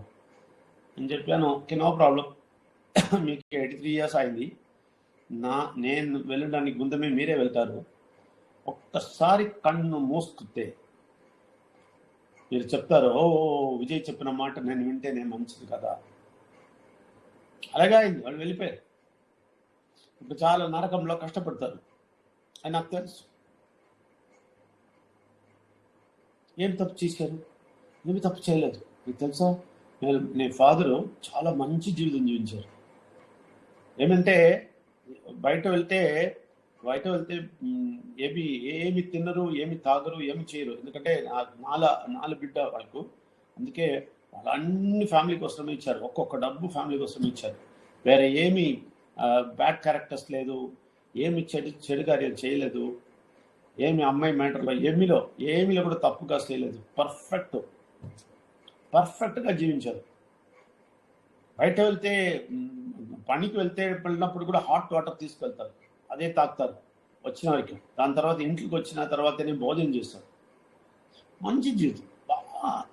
S2: అని చెప్పాను. ఓకే, నో ప్రాబ్లం, మీకు 83 years అయింది, నేను వెళ్ళడానికి ముందమే మీరే వెళ్తారు. ఒక్కసారి కన్ను మూసుకుతే మీరు చెప్తారు, ఓ విజయ్ చెప్పిన మాట నేను వింటేనే మంచిది కదా. అలాగే అయింది, వాళ్ళు వెళ్ళిపోయారు. ఇప్పుడు చాలా నరకంలో కష్టపడతారు అని నాకు తెలుసు. ఏం తప్పు చేశారు? ఏమి తప్పు చేయలేదు. మీకు తెలుసా, నీ ఫాదరు చాలా మంచి జీవితం జీవించారు. ఏమంటే బయట వెళ్తే ఏమి ఏమి తినరు, ఏమి తాగరు, ఏమి చేయరు. ఎందుకంటే నాలుగు బిడ్డ వాళ్ళకు. అందుకే వాళ్ళు అన్ని ఫ్యామిలీ కోసమే ఇచ్చారు. ఒక్కొక్క డబ్బు ఫ్యామిలీ కోసమే ఇచ్చారు. వేరే ఏమి బ్యాడ్ క్యారెక్టర్స్ లేదు, ఏమి చెడు కార్యాలు చేయలేదు, ఏమి అమ్మాయి మ్యాటర్లో ఏమిలో కూడా తప్పుగా చేయలేదు. పర్ఫెక్ట్గా జీవించారు. బయట వెళ్తే పనికి వెళ్ళినప్పుడు కూడా హాట్ వాటర్ తీసుకెళ్తారు, అదే తాగుతారు వచ్చిన వరకు. దాని తర్వాత ఇంటికి వచ్చిన తర్వాతనే భోజనం చేస్తారు. మంచి జీవితం,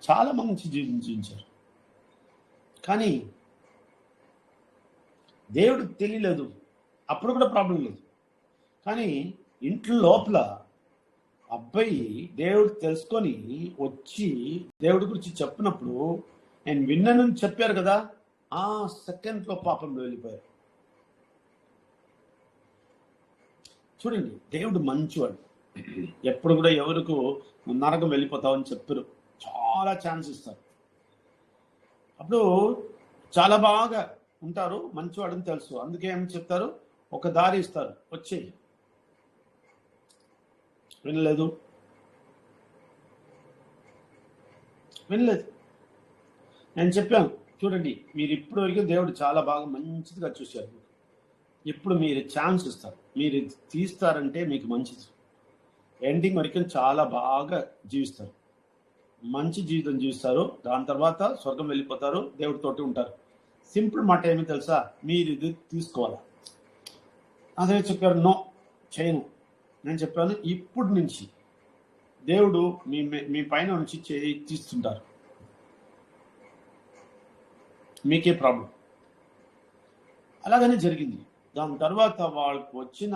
S2: చాలా మంచి జీవితం జీవించారు. కానీ దేవుడికి తెలియలేదు, అప్పుడు కూడా ప్రాబ్లం లేదు. కానీ ఇంట్లో లోపల అబ్బాయి దేవుడు తెలుసుకొని వచ్చి దేవుడి గురించి చెప్పినప్పుడు, నేను విన్నానని చెప్పారు కదా, ఆ సెకండ్లో పాపంలో వెళ్ళిపోయారు. చూడండి, దేవుడు మంచివాడు. ఎప్పుడు కూడా ఎవరికి నరకం వెళ్ళిపోతావని చెప్పరు, చాలా ఛాన్స్ ఇస్తారు. అప్పుడు చాలా బాగా ఉంటారు, మంచివాడని తెలుసు. అందుకే ఏం చెప్తారు, ఒక దారి ఇస్తారు, వచ్చేయి. వినలేదు. నేను చెప్పాను, చూడండి, మీరు ఇప్పటి వరకు దేవుడు చాలా బాగా మంచిదిగా చూశారు. ఇప్పుడు మీరు ఛాన్స్ ఇస్తారు, మీరు తీస్తారంటే మీకు మంచిది. ఎండింగ్ వరకు చాలా బాగా జీవిస్తారు, మంచి జీవితం జీవిస్తారు. దాని తర్వాత స్వర్గం వెళ్ళిపోతారు, దేవుడితోటి ఉంటారు. సింపుల్ మాట ఏమి తెలుసా, మీరు ఇది తీసుకోవాలా. అదే చెప్పారు, నో చేయను. నేను చెప్పాను, ఇప్పుడు నుంచి దేవుడు మీ పైన నుంచి తీస్తుంటారు, మీకే ప్రాబ్లం. అలాగనే జరిగింది. దాని తర్వాత వాళ్ళకు వచ్చిన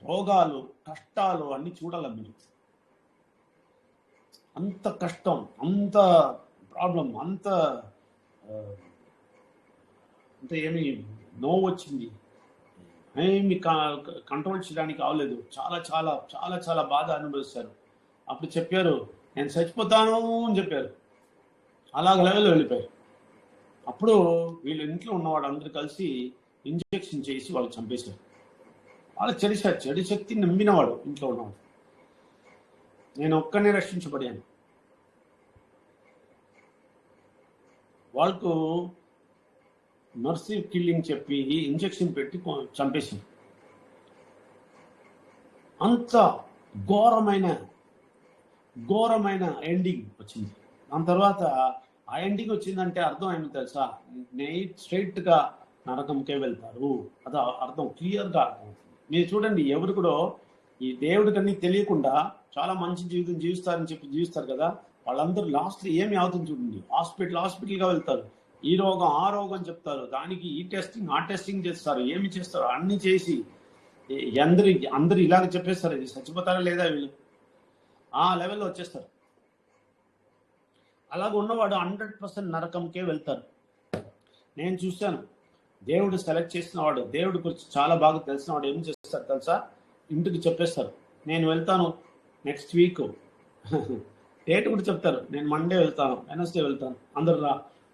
S2: రోగాలు, కష్టాలు అన్నీ చూడాలి మీరు. అంత కష్టం, అంత ప్రాబ్లం, అంత ఏమి నోవు వచ్చింది, ఏమి కంట్రోల్ చేయడానికి అవలేదు. చాలా చాలా చాలా చాలా బాధ అనుభవిస్తారు. అప్పుడు చెప్పారు, నేను చచ్చిపోతాను అని చెప్పారు. అలాగ లెవెల్లో వెళ్ళిపోయారు. అప్పుడు వీళ్ళ ఇంట్లో ఉన్నవాడు అందరూ కలిసి ఇంజెక్షన్ చేసి వాళ్ళు చంపేశారు. వాళ్ళు చెడు శక్తి నమ్మినవాడు ఇంట్లో ఉన్నవాడు. నేను ఒక్కనే రక్షించబడాను. వాళ్ళకు మర్సీ కిల్లింగ్ చెప్పి ఇంజెక్షన్ పెట్టి చంపేశారు. అంత ఘోరమైన ఎండింగ్ వచ్చింది. దాని తర్వాత ఆ ఎండింగ్ వచ్చిందంటే అర్థం ఏమి తెలుసా, స్ట్రైట్గా నరకంకే వెళ్తారు. అది అర్థం క్లియర్గా అర్థం. మీరు చూడండి, ఎవరు కూడా ఈ దేవుడికన్నీ తెలియకుండా చాలా మంచి జీవితం జీవిస్తారని చెప్పి జీవిస్తారు కదా, వాళ్ళందరూ లాస్ట్లో ఏమి అవుతుంది చూడండి, హాస్పిటల్గా వెళ్తారు. ఈ రోగం ఆ రోగం చెప్తారు, దానికి ఈ టెస్టింగ్ ఆ టెస్టింగ్ చేస్తారు, ఏమి చేస్తారు అన్ని చేసి అందరు ఇలాగ చెప్పేస్తారు, ఇది చచ్చిపోతారా లేదా వీళ్ళు, ఆ లెవెల్లో వచ్చేస్తారు. అలాగ ఉన్నవాడు 100% నరకంకే వెళ్తారు. నేను చూశాను, దేవుడు సెలెక్ట్ చేసినవాడు, దేవుడి గురించి చాలా బాగా తెలిసినవాడు ఏం చేస్తారు తెలుసా, ఇంటికి చెప్పేస్తారు, నేను వెళ్తాను నెక్స్ట్ వీక్, డేట్ కూడా చెప్తారు, నేను మండే వెళ్తాను, వెనస్డే వెళ్తాను,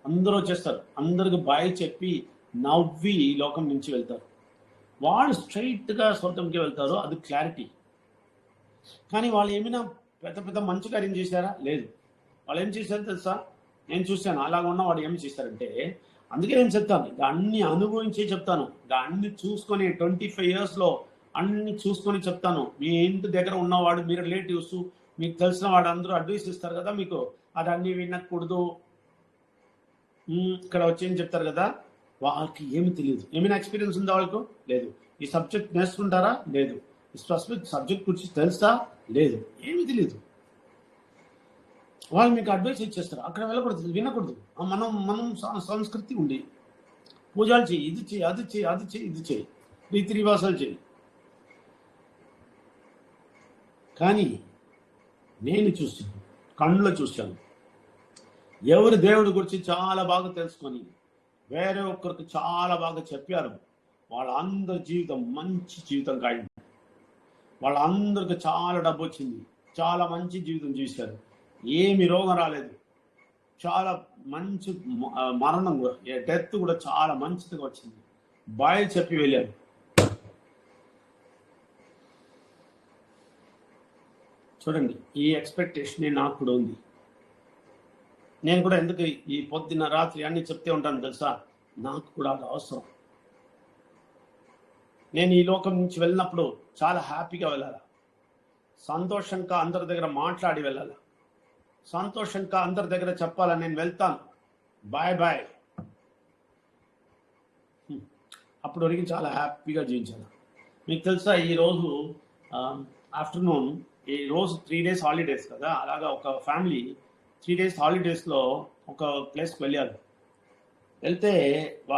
S2: అందరూ వచ్చేస్తారు. అందరికి బాయ్ చెప్పి నవ్వి ఈ లోకం నుంచి వెళ్తారు. వాళ్ళు స్ట్రైట్గా స్వర్గంకి వెళ్తారు, అది క్లారిటీ. కానీ వాళ్ళు ఏమైనా పెద్ద మంచి కార్యం చేశారా? లేదు. వాళ్ళు ఏం చేశారు తెలుసా, నేను చూశాను. అలాగ ఉన్నవాడు ఏం చేశారంటే, అందుకే నేను చెప్తాను, ఇక అన్ని అనుభవించే చెప్తాను, ఇక అన్ని చూసుకొని 25 yearsలో అన్ని చూసుకొని చెప్తాను. మీ ఇంటి దగ్గర ఉన్నవాడు, మీ రిలేటివ్స్, మీకు తెలిసిన వాడు అందరూ అడ్వైస్ ఇస్తారు కదా మీకు, అది అన్ని వినకూడదు, ఇక్కడ వచ్చి ఏం చెప్తారు కదా, వాళ్ళకి ఏమి తెలియదు. ఏమైనా ఎక్స్పీరియన్స్ ఉందా వాళ్ళకు? లేదు. ఈ సబ్జెక్ట్ నేర్చుకుంటారా? లేదు. ఈ స్పెసిఫిక్ సబ్జెక్ట్ గురించి తెలుసా? లేదు. ఏమీ తెలియదు. వాళ్ళు మీకు అడ్వైస్ ఇచ్చేస్తారు, అక్కడ వెళ్ళకూడదు, వినకూడదు. మనం సంస్కృతి ఉండి పూజలు చేయి, ఇది చేయి, అది చేయి, అది చేయి, ఇది చేయి, రీతి రివాసాలు చేయి. కానీ నేను చూస్తున్నాను, కళ్ళలో చూశాను. ఎవరు దేవుడి గురించి చాలా బాగా తెలుసుకొని వేరే ఒక్కరికి చాలా బాగా చెప్పారు, వాళ్ళందరి జీవితం మంచి జీవితం కాయింది. వాళ్ళందరికి చాలా డబ్బు వచ్చింది, చాలా మంచి జీవితం చూశారు, ఏమి రోగం రాలేదు, చాలా మంచి మరణం కూడా, డెత్ కూడా చాలా మంచిదిగా వచ్చింది. బాయ్ చెప్పి వెళ్ళారు. చూడండి, ఈ ఎక్స్పెక్టేషన్ నాకు కూడా ఉంది. నేను కూడా ఎందుకు ఈ పొద్దున్న రాత్రి అన్ని చెప్తే ఉంటాను తెలుసా, నాకు కూడా అది అవసరం. నేను ఈ లోకం నుంచి వెళ్ళినప్పుడు చాలా హ్యాపీగా వెళ్ళాలి, సంతోషంగా అందరి దగ్గర మాట్లాడి వెళ్ళాలి, సంతోషంగా అందరి దగ్గర చెప్పాలని నేను వెళ్తాను. బాయ్ బాయ్, అప్పుడు వరకు చాలా హ్యాపీగా జీవించాను. మీకు తెలుసా, ఈరోజు ఆఫ్టర్నూన్, ఈ రోజు 3 days హాలిడేస్ కదా, అలాగా ఒక ఫ్యామిలీ 3 days హాలిడేస్లో ఒక ప్లేస్కి వెళ్ళారు. వెళ్తే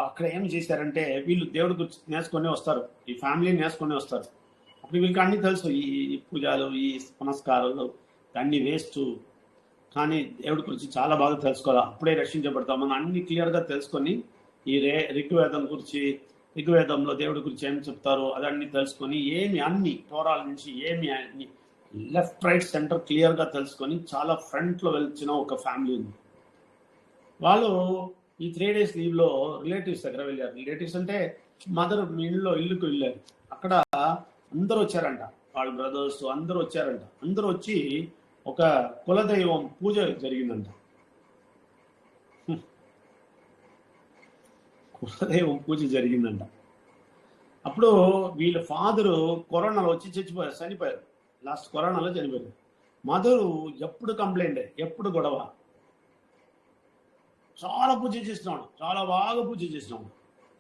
S2: అక్కడ ఏం చేశారంటే, వీళ్ళు దేవుడి గురించి నేర్చుకొని వస్తారు, ఈ ఫ్యామిలీని నేర్చుకొని వస్తారు. అప్పుడు వీళ్ళకి అన్నీ తెలుసు, ఈ పూజలు, ఈ పునస్కారాలు అన్నీ వేస్ట్, కానీ దేవుడి గురించి చాలా బాగా తెలుసుకోవాలి, అప్పుడే రక్షించబడతాం. మనం అన్ని క్లియర్గా తెలుసుకొని ఈ ఋగ్వేదం గురించి, ఋగ్వేదంలో దేవుడి గురించి ఏమి చెప్తారో అదన్నీ తెలుసుకొని, ఏమి అన్ని టోరాల నుంచి ఏమి అన్ని లెఫ్ట్ రైట్ సెంటర్ క్లియర్గా తెలుసుకొని చాలా ఫ్రంట్లో వెళ్చిన ఒక ఫ్యామిలీ ఉంది. వాళ్ళు ఈ 3 days లీవ్లో రిలేటివ్స్ దగ్గర వెళ్ళారు. రిలేటివ్స్ అంటే మదర్ ఇల్లుకు వెళ్ళారు. అక్కడ అందరూ వచ్చారంట, వాళ్ళ బ్రదర్స్ అందరూ వచ్చారంట. అందరూ వచ్చి ఒక కులదైవం పూజ జరిగిందంట. కులదైవం పూజ జరిగిందంట. అప్పుడు వీళ్ళ ఫాదరు కరోనాలో వచ్చి చనిపోయారు. లాస్ట్ కరోనాలో చనిపోయారు. మదరు ఎప్పుడు కంప్లైంట్, ఎప్పుడు గొడవ, చాలా పూజ చేసినాడు, చాలా బాగా పూజ చేసినాడు,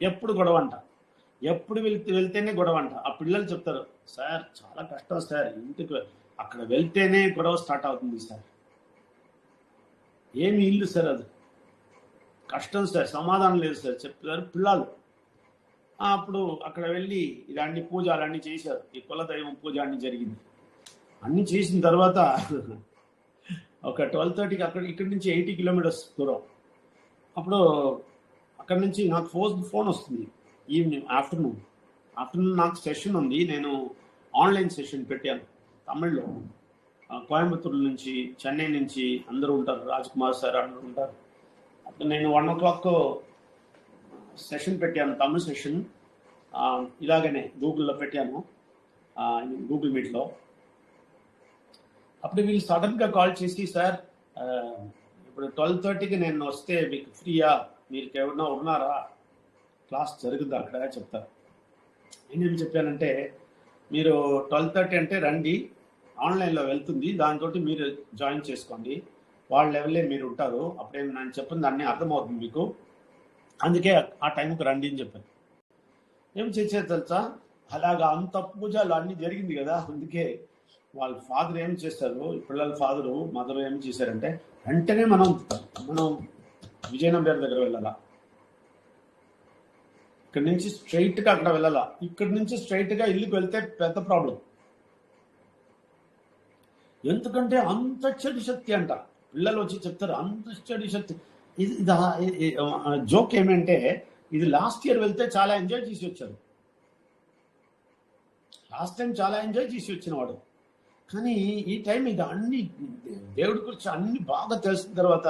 S2: ఎప్పుడు గొడవ అంట, ఎప్పుడు వెళ్తేనే గొడవ అంట. ఆ పిల్లలు చెప్తారు, సార్ చాలా కష్టం సార్, ఇంటికి అక్కడ వెళ్తేనే గొడవ స్టార్ట్ అవుతుంది సార్, ఏమి ఇల్లు సార్, అది కష్టం సార్, సమాధానం లేదు సార్ చెప్తారు పిల్లలు. అప్పుడు అక్కడ వెళ్ళి ఇలాంటి పూజలు అన్నీ చేశారు, ఈ కులదైవం పూజ అన్నీ జరిగింది. అన్నీ చేసిన తర్వాత ఒక 12:30కి ఇక్కడి నుంచి 80 kilometers దూరం. అప్పుడు అక్కడి నుంచి నాకు ఫోన్ వస్తుంది ఈవినింగ్, ఆఫ్టర్నూన్ నాకు సెషన్ ఉంది. నేను ఆన్లైన్ సెషన్ పెట్టాను తమిళ్లో. కోయంబత్తూరు నుంచి, చెన్నై నుంచి అందరూ ఉంటారు, రాజ్కుమార్ సార్ అందరూ ఉంటారు. అప్పుడు నేను 1 o'clock సెషన్ పెట్టాను, తమిళ్ సెషన్. ఇలాగనే గూగుల్లో పెట్టాను, గూగుల్ మీట్లో. అప్పుడు వీళ్ళు సడన్గా కాల్ చేసి, సార్ ఇప్పుడు 12:30కి నేను వస్తే మీకు ఫ్రీయా, మీరు ఎవరన్నా ఉన్నారా, క్లాస్ జరుగుద్ది అక్కడ చెప్తారు. నేనేం చెప్పానంటే, మీరు 12:30 అంటే రండి, ఆన్లైన్లో వెళ్తుంది, దాంతో మీరు జాయిన్ చేసుకోండి, వాళ్ళ లెవెల్లే మీరు ఉంటారు, అప్పుడే నేను చెప్పిన దాన్ని అర్థమవుతుంది మీకు, అందుకే ఆ టైంకి రండి అని చెప్పాను. ఏం చేసేది తెలుసా, అలాగా అంత పూజలు అన్నీ జరిగింది కదా, అందుకే వాళ్ళ ఫాదర్ ఏం చేస్తారు, పిల్లల ఫాదరు మదర్ ఏం చేశారంటే, వెంటనే మనం విజయనగరం దగ్గర వెళ్ళాలా, ఇక్కడి నుంచి స్ట్రైట్గా అక్కడ వెళ్ళాలా, ఇక్కడి నుంచి స్ట్రైట్గా ఇల్లుకి వెళ్తే పెద్ద ప్రాబ్లం. ఎందుకంటే అంత చెడు శక్తి అంట, పిల్లలు వచ్చి చెప్తారు అంత చెడు శక్తి. ఇది జోక్ ఏమంటే, ఇది లాస్ట్ ఇయర్ వెళ్తే చాలా ఎంజాయ్ చేసి వచ్చారు, లాస్ట్ టైం చాలా ఎంజాయ్ చేసి వచ్చిన వాడు. కానీ ఈ టైం ఇది అన్ని దేవుడి గురించి అన్ని బాగా తెలిసిన తర్వాత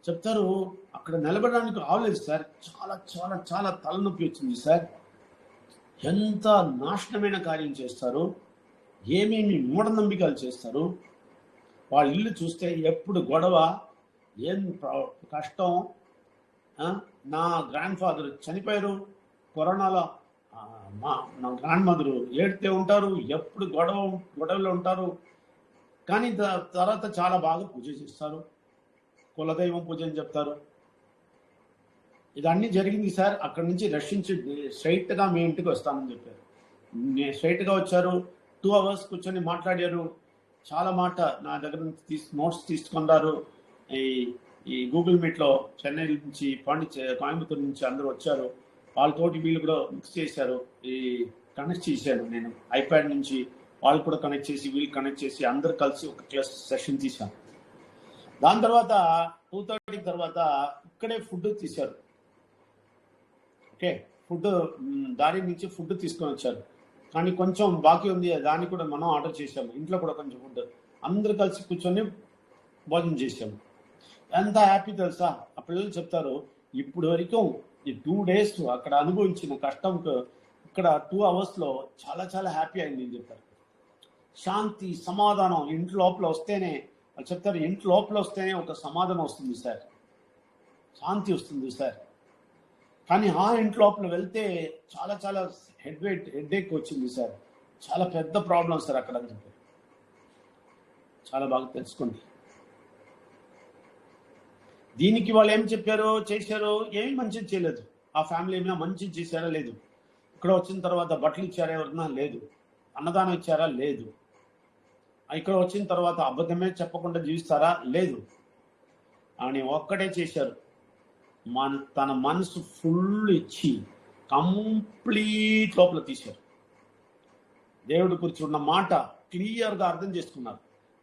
S2: చెప్తారు, అక్కడ నిలబడడానికి రాలేదు సార్, చాలా చాలా చాలా తలనొప్పి వచ్చింది సార్, ఎంత నాశనమైన కార్యం చేస్తారు, ఏమేమి మూఢనమ్మికలు చేస్తారు, వాళ్ళ ఇల్లు చూస్తే ఎప్పుడు గొడవ, ఏం కష్టం. నా గ్రాండ్ ఫాదర్ చనిపోయారు కరోనాలో, నా గ్రాండ్ మదరు ఏడితే ఉంటారు, ఎప్పుడు గొడవలు ఉంటారు. కానీ తర్వాత చాలా బాగా పూజ చేస్తారు, కులదైవం పూజ అని చెప్తారు. ఇదన్నీ జరిగింది సార్, అక్కడి నుంచి రక్షించి స్ట్రైట్గా మీ ఇంటికి వస్తానని చెప్పారు. స్ట్రైట్గా వచ్చారు, 2 hours కూర్చొని మాట్లాడారు, చాలా మాట నా దగ్గర నుంచి నోట్స్ తీసుకున్నారు. ఈ గూగుల్ మీట్లో చెన్నై నుంచి, కోయంబత్తూరు నుంచి అందరూ వచ్చారు, వాళ్ళతోటి వీళ్ళు కూడా మిక్స్ చేశారు, ఈ కనెక్ట్ చేశాను నేను ఐప్యాడ్ నుంచి, వాళ్ళు కూడా కనెక్ట్ చేసి వీళ్ళు కనెక్ట్ చేసి అందరు కలిసి ఒక క్లాస్ సెషన్ తీశాను. దాని తర్వాత 2:30 తర్వాత ఇక్కడే ఫుడ్ తీశారు. ఓకే, ఫుడ్ దారి నుంచి ఫుడ్ తీసుకొని వచ్చారు. కానీ కొంచెం బాకీ ఉంది, దాన్ని కూడా మనం ఆర్డర్ చేసాము. ఇంట్లో కూడా కొంచెం ఫుడ్ అందరు కలిసి కూర్చొని భోజనం చేసాము. ఎంత హ్యాపీ తెలుసా? ఆ పిల్లలు చెప్తారు, ఇప్పుడు వరకు ఈ 2 days అక్కడ అనుభవించిన కష్టంకు ఇక్కడ 2 hours చాలా చాలా హ్యాపీ అయింది అని చెప్తారు. శాంతి, సమాధానం ఇంటి లోపల వస్తేనే, వాళ్ళు చెప్తారు, ఇంటి లోపల వస్తేనే ఒక సమాధానం వస్తుంది సార్, శాంతి వస్తుంది సార్. కానీ ఆ ఇంటి లోపల వెళ్తే చాలా చాలా హెడేక్ వచ్చింది సార్, చాలా పెద్ద ప్రాబ్లం సార్ అక్కడ అని చెప్పారు. చాలా బాగా తెలుసుకోండి. దీనికి వాళ్ళు ఏం చెప్పారో చేశారో ఏమి మంచిది చేయలేదు. ఆ ఫ్యామిలీ ఏమైనా మంచిది చేశారా? లేదు. ఇక్కడ వచ్చిన తర్వాత బట్టలు ఇచ్చారా ఎవరన్నా? లేదు. అన్నదానం ఇచ్చారా? లేదు. ఇక్కడ వచ్చిన తర్వాత అబద్ధమే చెప్పకుండా జీవిస్తారా? లేదు. అని ఒక్కటే చేశారు, తన మనసు ఫుల్ ఇచ్చి కంప్లీట్ లోపల తీశారు. దేవుడి గురించి ఉన్న మాట క్లియర్గా అర్థం చేసుకున్నారు.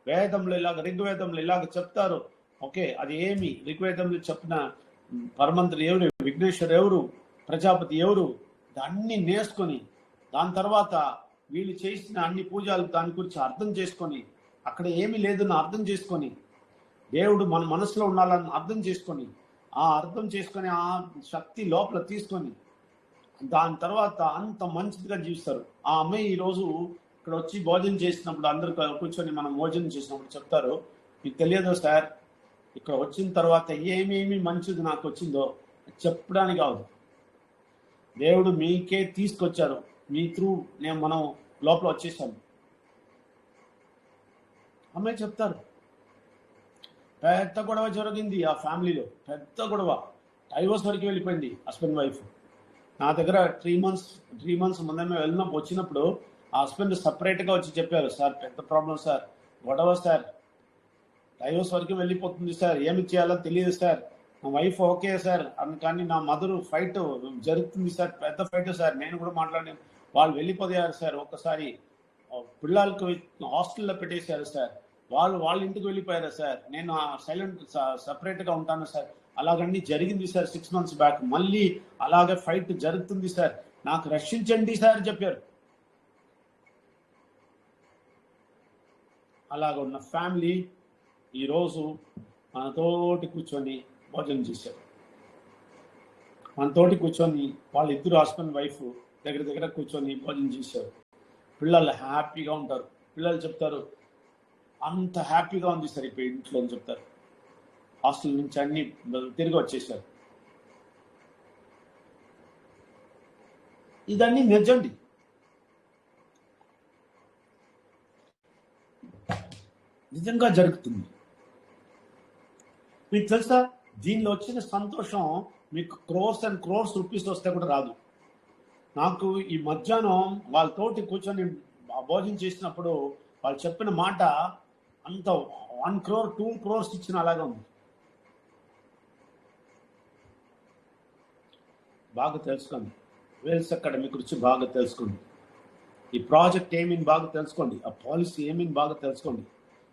S2: వేదంలో ఇలాగ, ఋగ్వేదంలో ఇలాగ చెప్తారు. ఓకే, అది ఏమి ఋగ్వేదంలో చెప్పిన పరమంత్రి ఎవరు, విఘ్నేశ్వర్ ఎవరు, ప్రజాపతి ఎవరు, దాన్ని నేర్చుకొని దాని తర్వాత వీళ్ళు చేసిన అన్ని పూజలు దాని గురించి అర్థం చేసుకొని, అక్కడ ఏమీ లేదని అర్థం చేసుకొని, దేవుడు మన మనసులో ఉండాలని అర్థం చేసుకొని, ఆ అర్థం చేసుకొని ఆ శక్తి లోపల తీసుకొని దాని తర్వాత అంత మంచిదిగా జీవిస్తారు. ఆ అమ్మాయి ఈరోజు ఇక్కడ వచ్చి భోజనం చేసినప్పుడు, అందరూ కూర్చొని మనం భోజనం చేసినప్పుడు చెప్తారు, మీకు తెలియదు సార్, ఇక్కడ వచ్చిన తర్వాత ఏమేమి మంచిది నాకు వచ్చిందో చెప్పడానికి కాదు, దేవుడు మీకే తీసుకొచ్చారు, మీ త్రూ మనం లోపల వచ్చేసాము. అమ్మాయి చెప్తారు, పెద్ద గొడవ జరిగింది ఆ ఫ్యామిలీలో, పెద్ద గొడవ, డైవర్స్ వరకు వెళ్ళిపోయింది హస్బెండ్ వైఫ్. నా దగ్గర 3 months ముందే వచ్చినప్పుడు ఆ హస్బెండ్ సపరేట్గా వచ్చి చెప్పారు, సార్ పెద్ద ప్రాబ్లం సార్, గొడవ సార్, డైవర్స్ వరకు వెళ్ళిపోతుంది సార్, ఏమి చేయాలో తెలియదు సార్, మా వైఫ్ ఓకే సార్ కానీ నా మదర్ ఫైట్ జరుగుతుంది సార్, పెద్ద ఫైట్ సార్, నేను కూడా మాట్లాడాను, వాళ్ళు వెళ్ళిపోయారు సార్, ఒక్కసారి పిల్లలకు హాస్టల్లో పెట్టేశారు సార్, వాళ్ళ ఇంటికి వెళ్ళిపోయారు సార్, నేను సైలెంట్ సపరేట్గా ఉంటాను సార్, అలాగండి జరిగింది సార్ 6 months బ్యాక్, మళ్ళీ అలాగే ఫైట్ జరుగుతుంది సార్, నాకు రక్షించండి సార్ చెప్పారు. అలాగ ఉన్న ఫ్యామిలీ ఈరోజు మనతోటి కూర్చొని భోజనం చేశారు. మనతోటి కూర్చొని వాళ్ళిద్దరు హస్బెండ్ వైఫ్ దగ్గర కూర్చొని భోజనం చేశారు. పిల్లలు హ్యాపీగా ఉంటారు. పిల్లలు చెప్తారు, అంత హ్యాపీగా ఉంది సార్ ఇప్పుడు ఇంట్లో అని చెప్తారు. హాస్టల్ నుంచి అన్ని తిరిగి వచ్చేసారు. ఇదన్నీ నిజండి. నిజంగా జరుగుతుంది. మీకు తెలుసా, దీనిలో వచ్చిన సంతోషం మీకు క్రోర్స్ అండ్ క్రోర్స్ రూపీస్ వస్తే కూడా రాదు. నాకు ఈ మధ్యాహ్నం వాళ్ళతోటి కూర్చొని భోజనం చేసినప్పుడు వాళ్ళు చెప్పిన మాట అంత 1 crore 2 crores ఇచ్చిన అలాగే ఉంది. బాగా తెలుసుకోండి. వేల్స్ అకాడమీ గురించి బాగా తెలుసుకోండి. ఈ ప్రాజెక్ట్ ఏమని బాగా తెలుసుకోండి. ఆ పాలసీ ఏమని బాగా తెలుసుకోండి.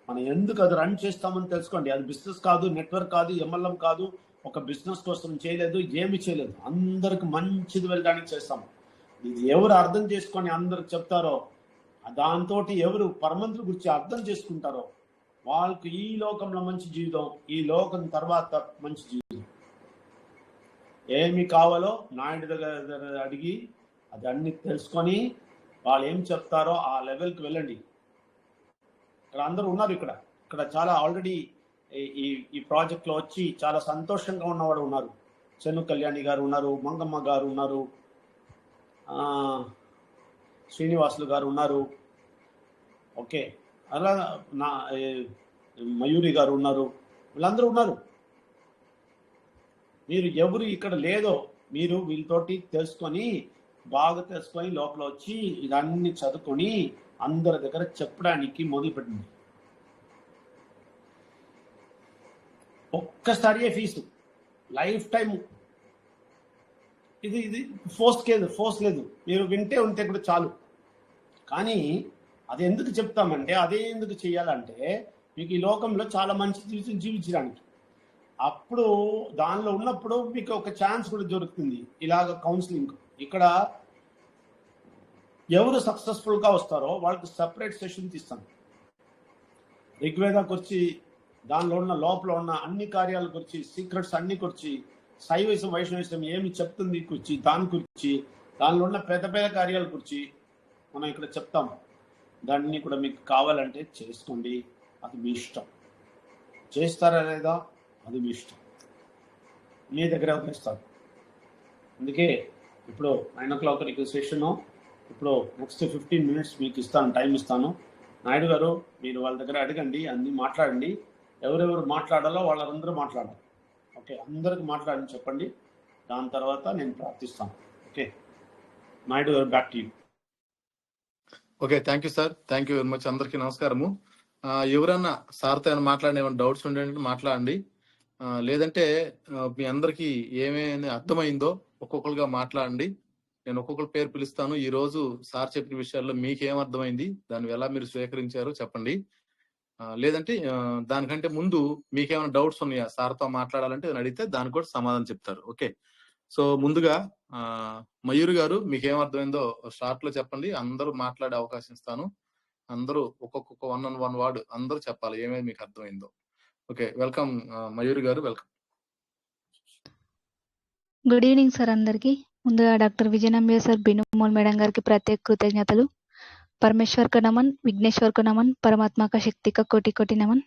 S2: మనం ఎందుకు అది రన్ చేస్తామని తెలుసుకోండి. అది బిజినెస్ కాదు, నెట్వర్క్ కాదు, MLM కాదు, ఒక బిజినెస్ కోసం చేయలేదు, ఏమి చేయలేదు, అందరికి మంచిది వెళ్ళడానికి చేస్తాము. ఇది ఎవరు అర్థం చేసుకొని అందరికి చెప్తారో, దాంతో ఎవరు పరమంత్రి గురించి అర్థం చేసుకుంటారో వాళ్ళకి ఈ లోకంలో మంచి జీవితం, ఈ లోకం తర్వాత మంచి జీవితం. ఏమి కావాలో నాయుడు దగ్గర అడిగి అది అన్ని తెలుసుకొని వాళ్ళు ఏం చెప్తారో ఆ లెవెల్కి వెళ్ళండి. ఇక్కడ అందరూ ఉన్నారు. ఇక్కడ చాలా ఆల్రెడీ ఈ ప్రాజెక్ట్లో వచ్చి చాలా సంతోషంగా ఉన్నవాడు ఉన్నారు. చెన్ను కళ్యాణి గారు ఉన్నారు, మంగమ్మ గారు ఉన్నారు, శ్రీనివాసులు గారు ఉన్నారు. ఓకే, అలా మయూరి గారు ఉన్నారు. వీళ్ళందరూ ఉన్నారు. మీరు ఎవరు ఇక్కడ లేదో మీరు వీళ్ళతోటి తెలుసుకొని బాగా తెలుసుకొని లోపల వచ్చి ఇదన్నీ చదువుకొని అందరి దగ్గర చెప్పడానికి మొదలుపెట్టింది. ఒక్కసారియే ఫీజు, లైఫ్ టైం. ఇది ఫోర్స్ లేదు. మీరు వింటే ఉంటే కూడా చాలు. కానీ అది ఎందుకు చెప్తామంటే, అదే ఎందుకు చేయాలంటే మీకు ఈ లోకంలో చాలా మంచి జీవితం జీవించడానికి. అప్పుడు దానిలో ఉన్నప్పుడు మీకు ఒక ఛాన్స్ కూడా దొరుకుతుంది. ఇలాగ కౌన్సిలింగ్ ఇక్కడ ఎవరు సక్సెస్ఫుల్గా వస్తారో వాళ్ళకి సపరేట్ సెషన్ తీస్తాను. ఋగ్వేద గురించి, దానిలో ఉన్న లోపల ఉన్న అన్ని కార్యాల గురించి, సీక్రెట్స్ అన్ని గురించి, శైవిజం వైష్ణవిజం ఏమి చెప్తుంది గురించి, దాని గురించి, దానిలో ఉన్న పెద్ద పెద్ద కార్యాల గురించి మనం ఇక్కడ చెప్తాము. దాన్ని కూడా మీకు కావాలంటే చేసుకోండి, అది మీ ఇష్టం. చేస్తారా లేదా అది మీ ఇష్టం, మీ దగ్గర వదిలేస్తారు. అందుకే ఇప్పుడు 9 o'clock సెషను. ఇప్పుడు నెక్స్ట్ 15 minutes మీకు ఇస్తాను, టైం ఇస్తాను. నాయుడు గారు మీరు వాళ్ళ దగ్గర అడగండి, అన్నీ మాట్లాడండి. ఎవరెవరు మాట్లాడాలో వాళ్ళందరూ మాట్లాడాలి. ఓకే, అందరికి మాట్లాడని చెప్పండి. దాని తర్వాత నేను ప్రార్థిస్తాను. ఓకే, నాయుడు గారు back to you.
S1: Okay, thank you sir, thank you very much. అందరికీ నమస్కారము. ఎవరన్నా సార్తో ఏమైనా మాట్లాడిన ఏమైనా డౌట్స్ ఉండే మాట్లాడండి. లేదంటే మీ అందరికీ ఏమేమి అర్థమైందో ఒక్కొక్కరుగా మాట్లాడండి. నేను ఒక్కొక్కరు పేరు పిలుస్తాను. ఈ రోజు సార్ చెప్పిన విషయాల్లో మీకు ఏం అర్థమైంది, దాన్ని ఎలా మీరు స్వీకరించారో చెప్పండి. లేదంటే దానికంటే ముందు మీకేమైనా డౌట్స్ ఉన్నాయా, సార్తో మాట్లాడాలంటే అడిగితే దానికి కూడా సమాధానం చెప్తారు. ఓకే, సో ముందుగా మయూరి గారు మీకేం అర్థమైందో స్టార్ట్ లో చెప్పండి. అందరూ మాట్లాడే అవకాశం ఇస్తాను. అందరూ ఒక్కొక్క 1 word అందరూ చెప్పాలి ఏమేమి మీకు అర్థమైందో. ఓకే, వెల్కమ్ మయూరి గారు, వెల్కమ్.
S4: గుడ్ ఈవినింగ్ సార్ అందరికి. ముందుగా డాక్టర్ విజయనంబియ సార్, బినుమోల్ మేడం గారికి ప్రత్యేక కృతజ్ఞతలు. పరమేశ్వర్ క నమన్, విఘ్నేశ్వర్ క నమన్, పరమాత్మక శక్తిక కోటి కోటి నమన్.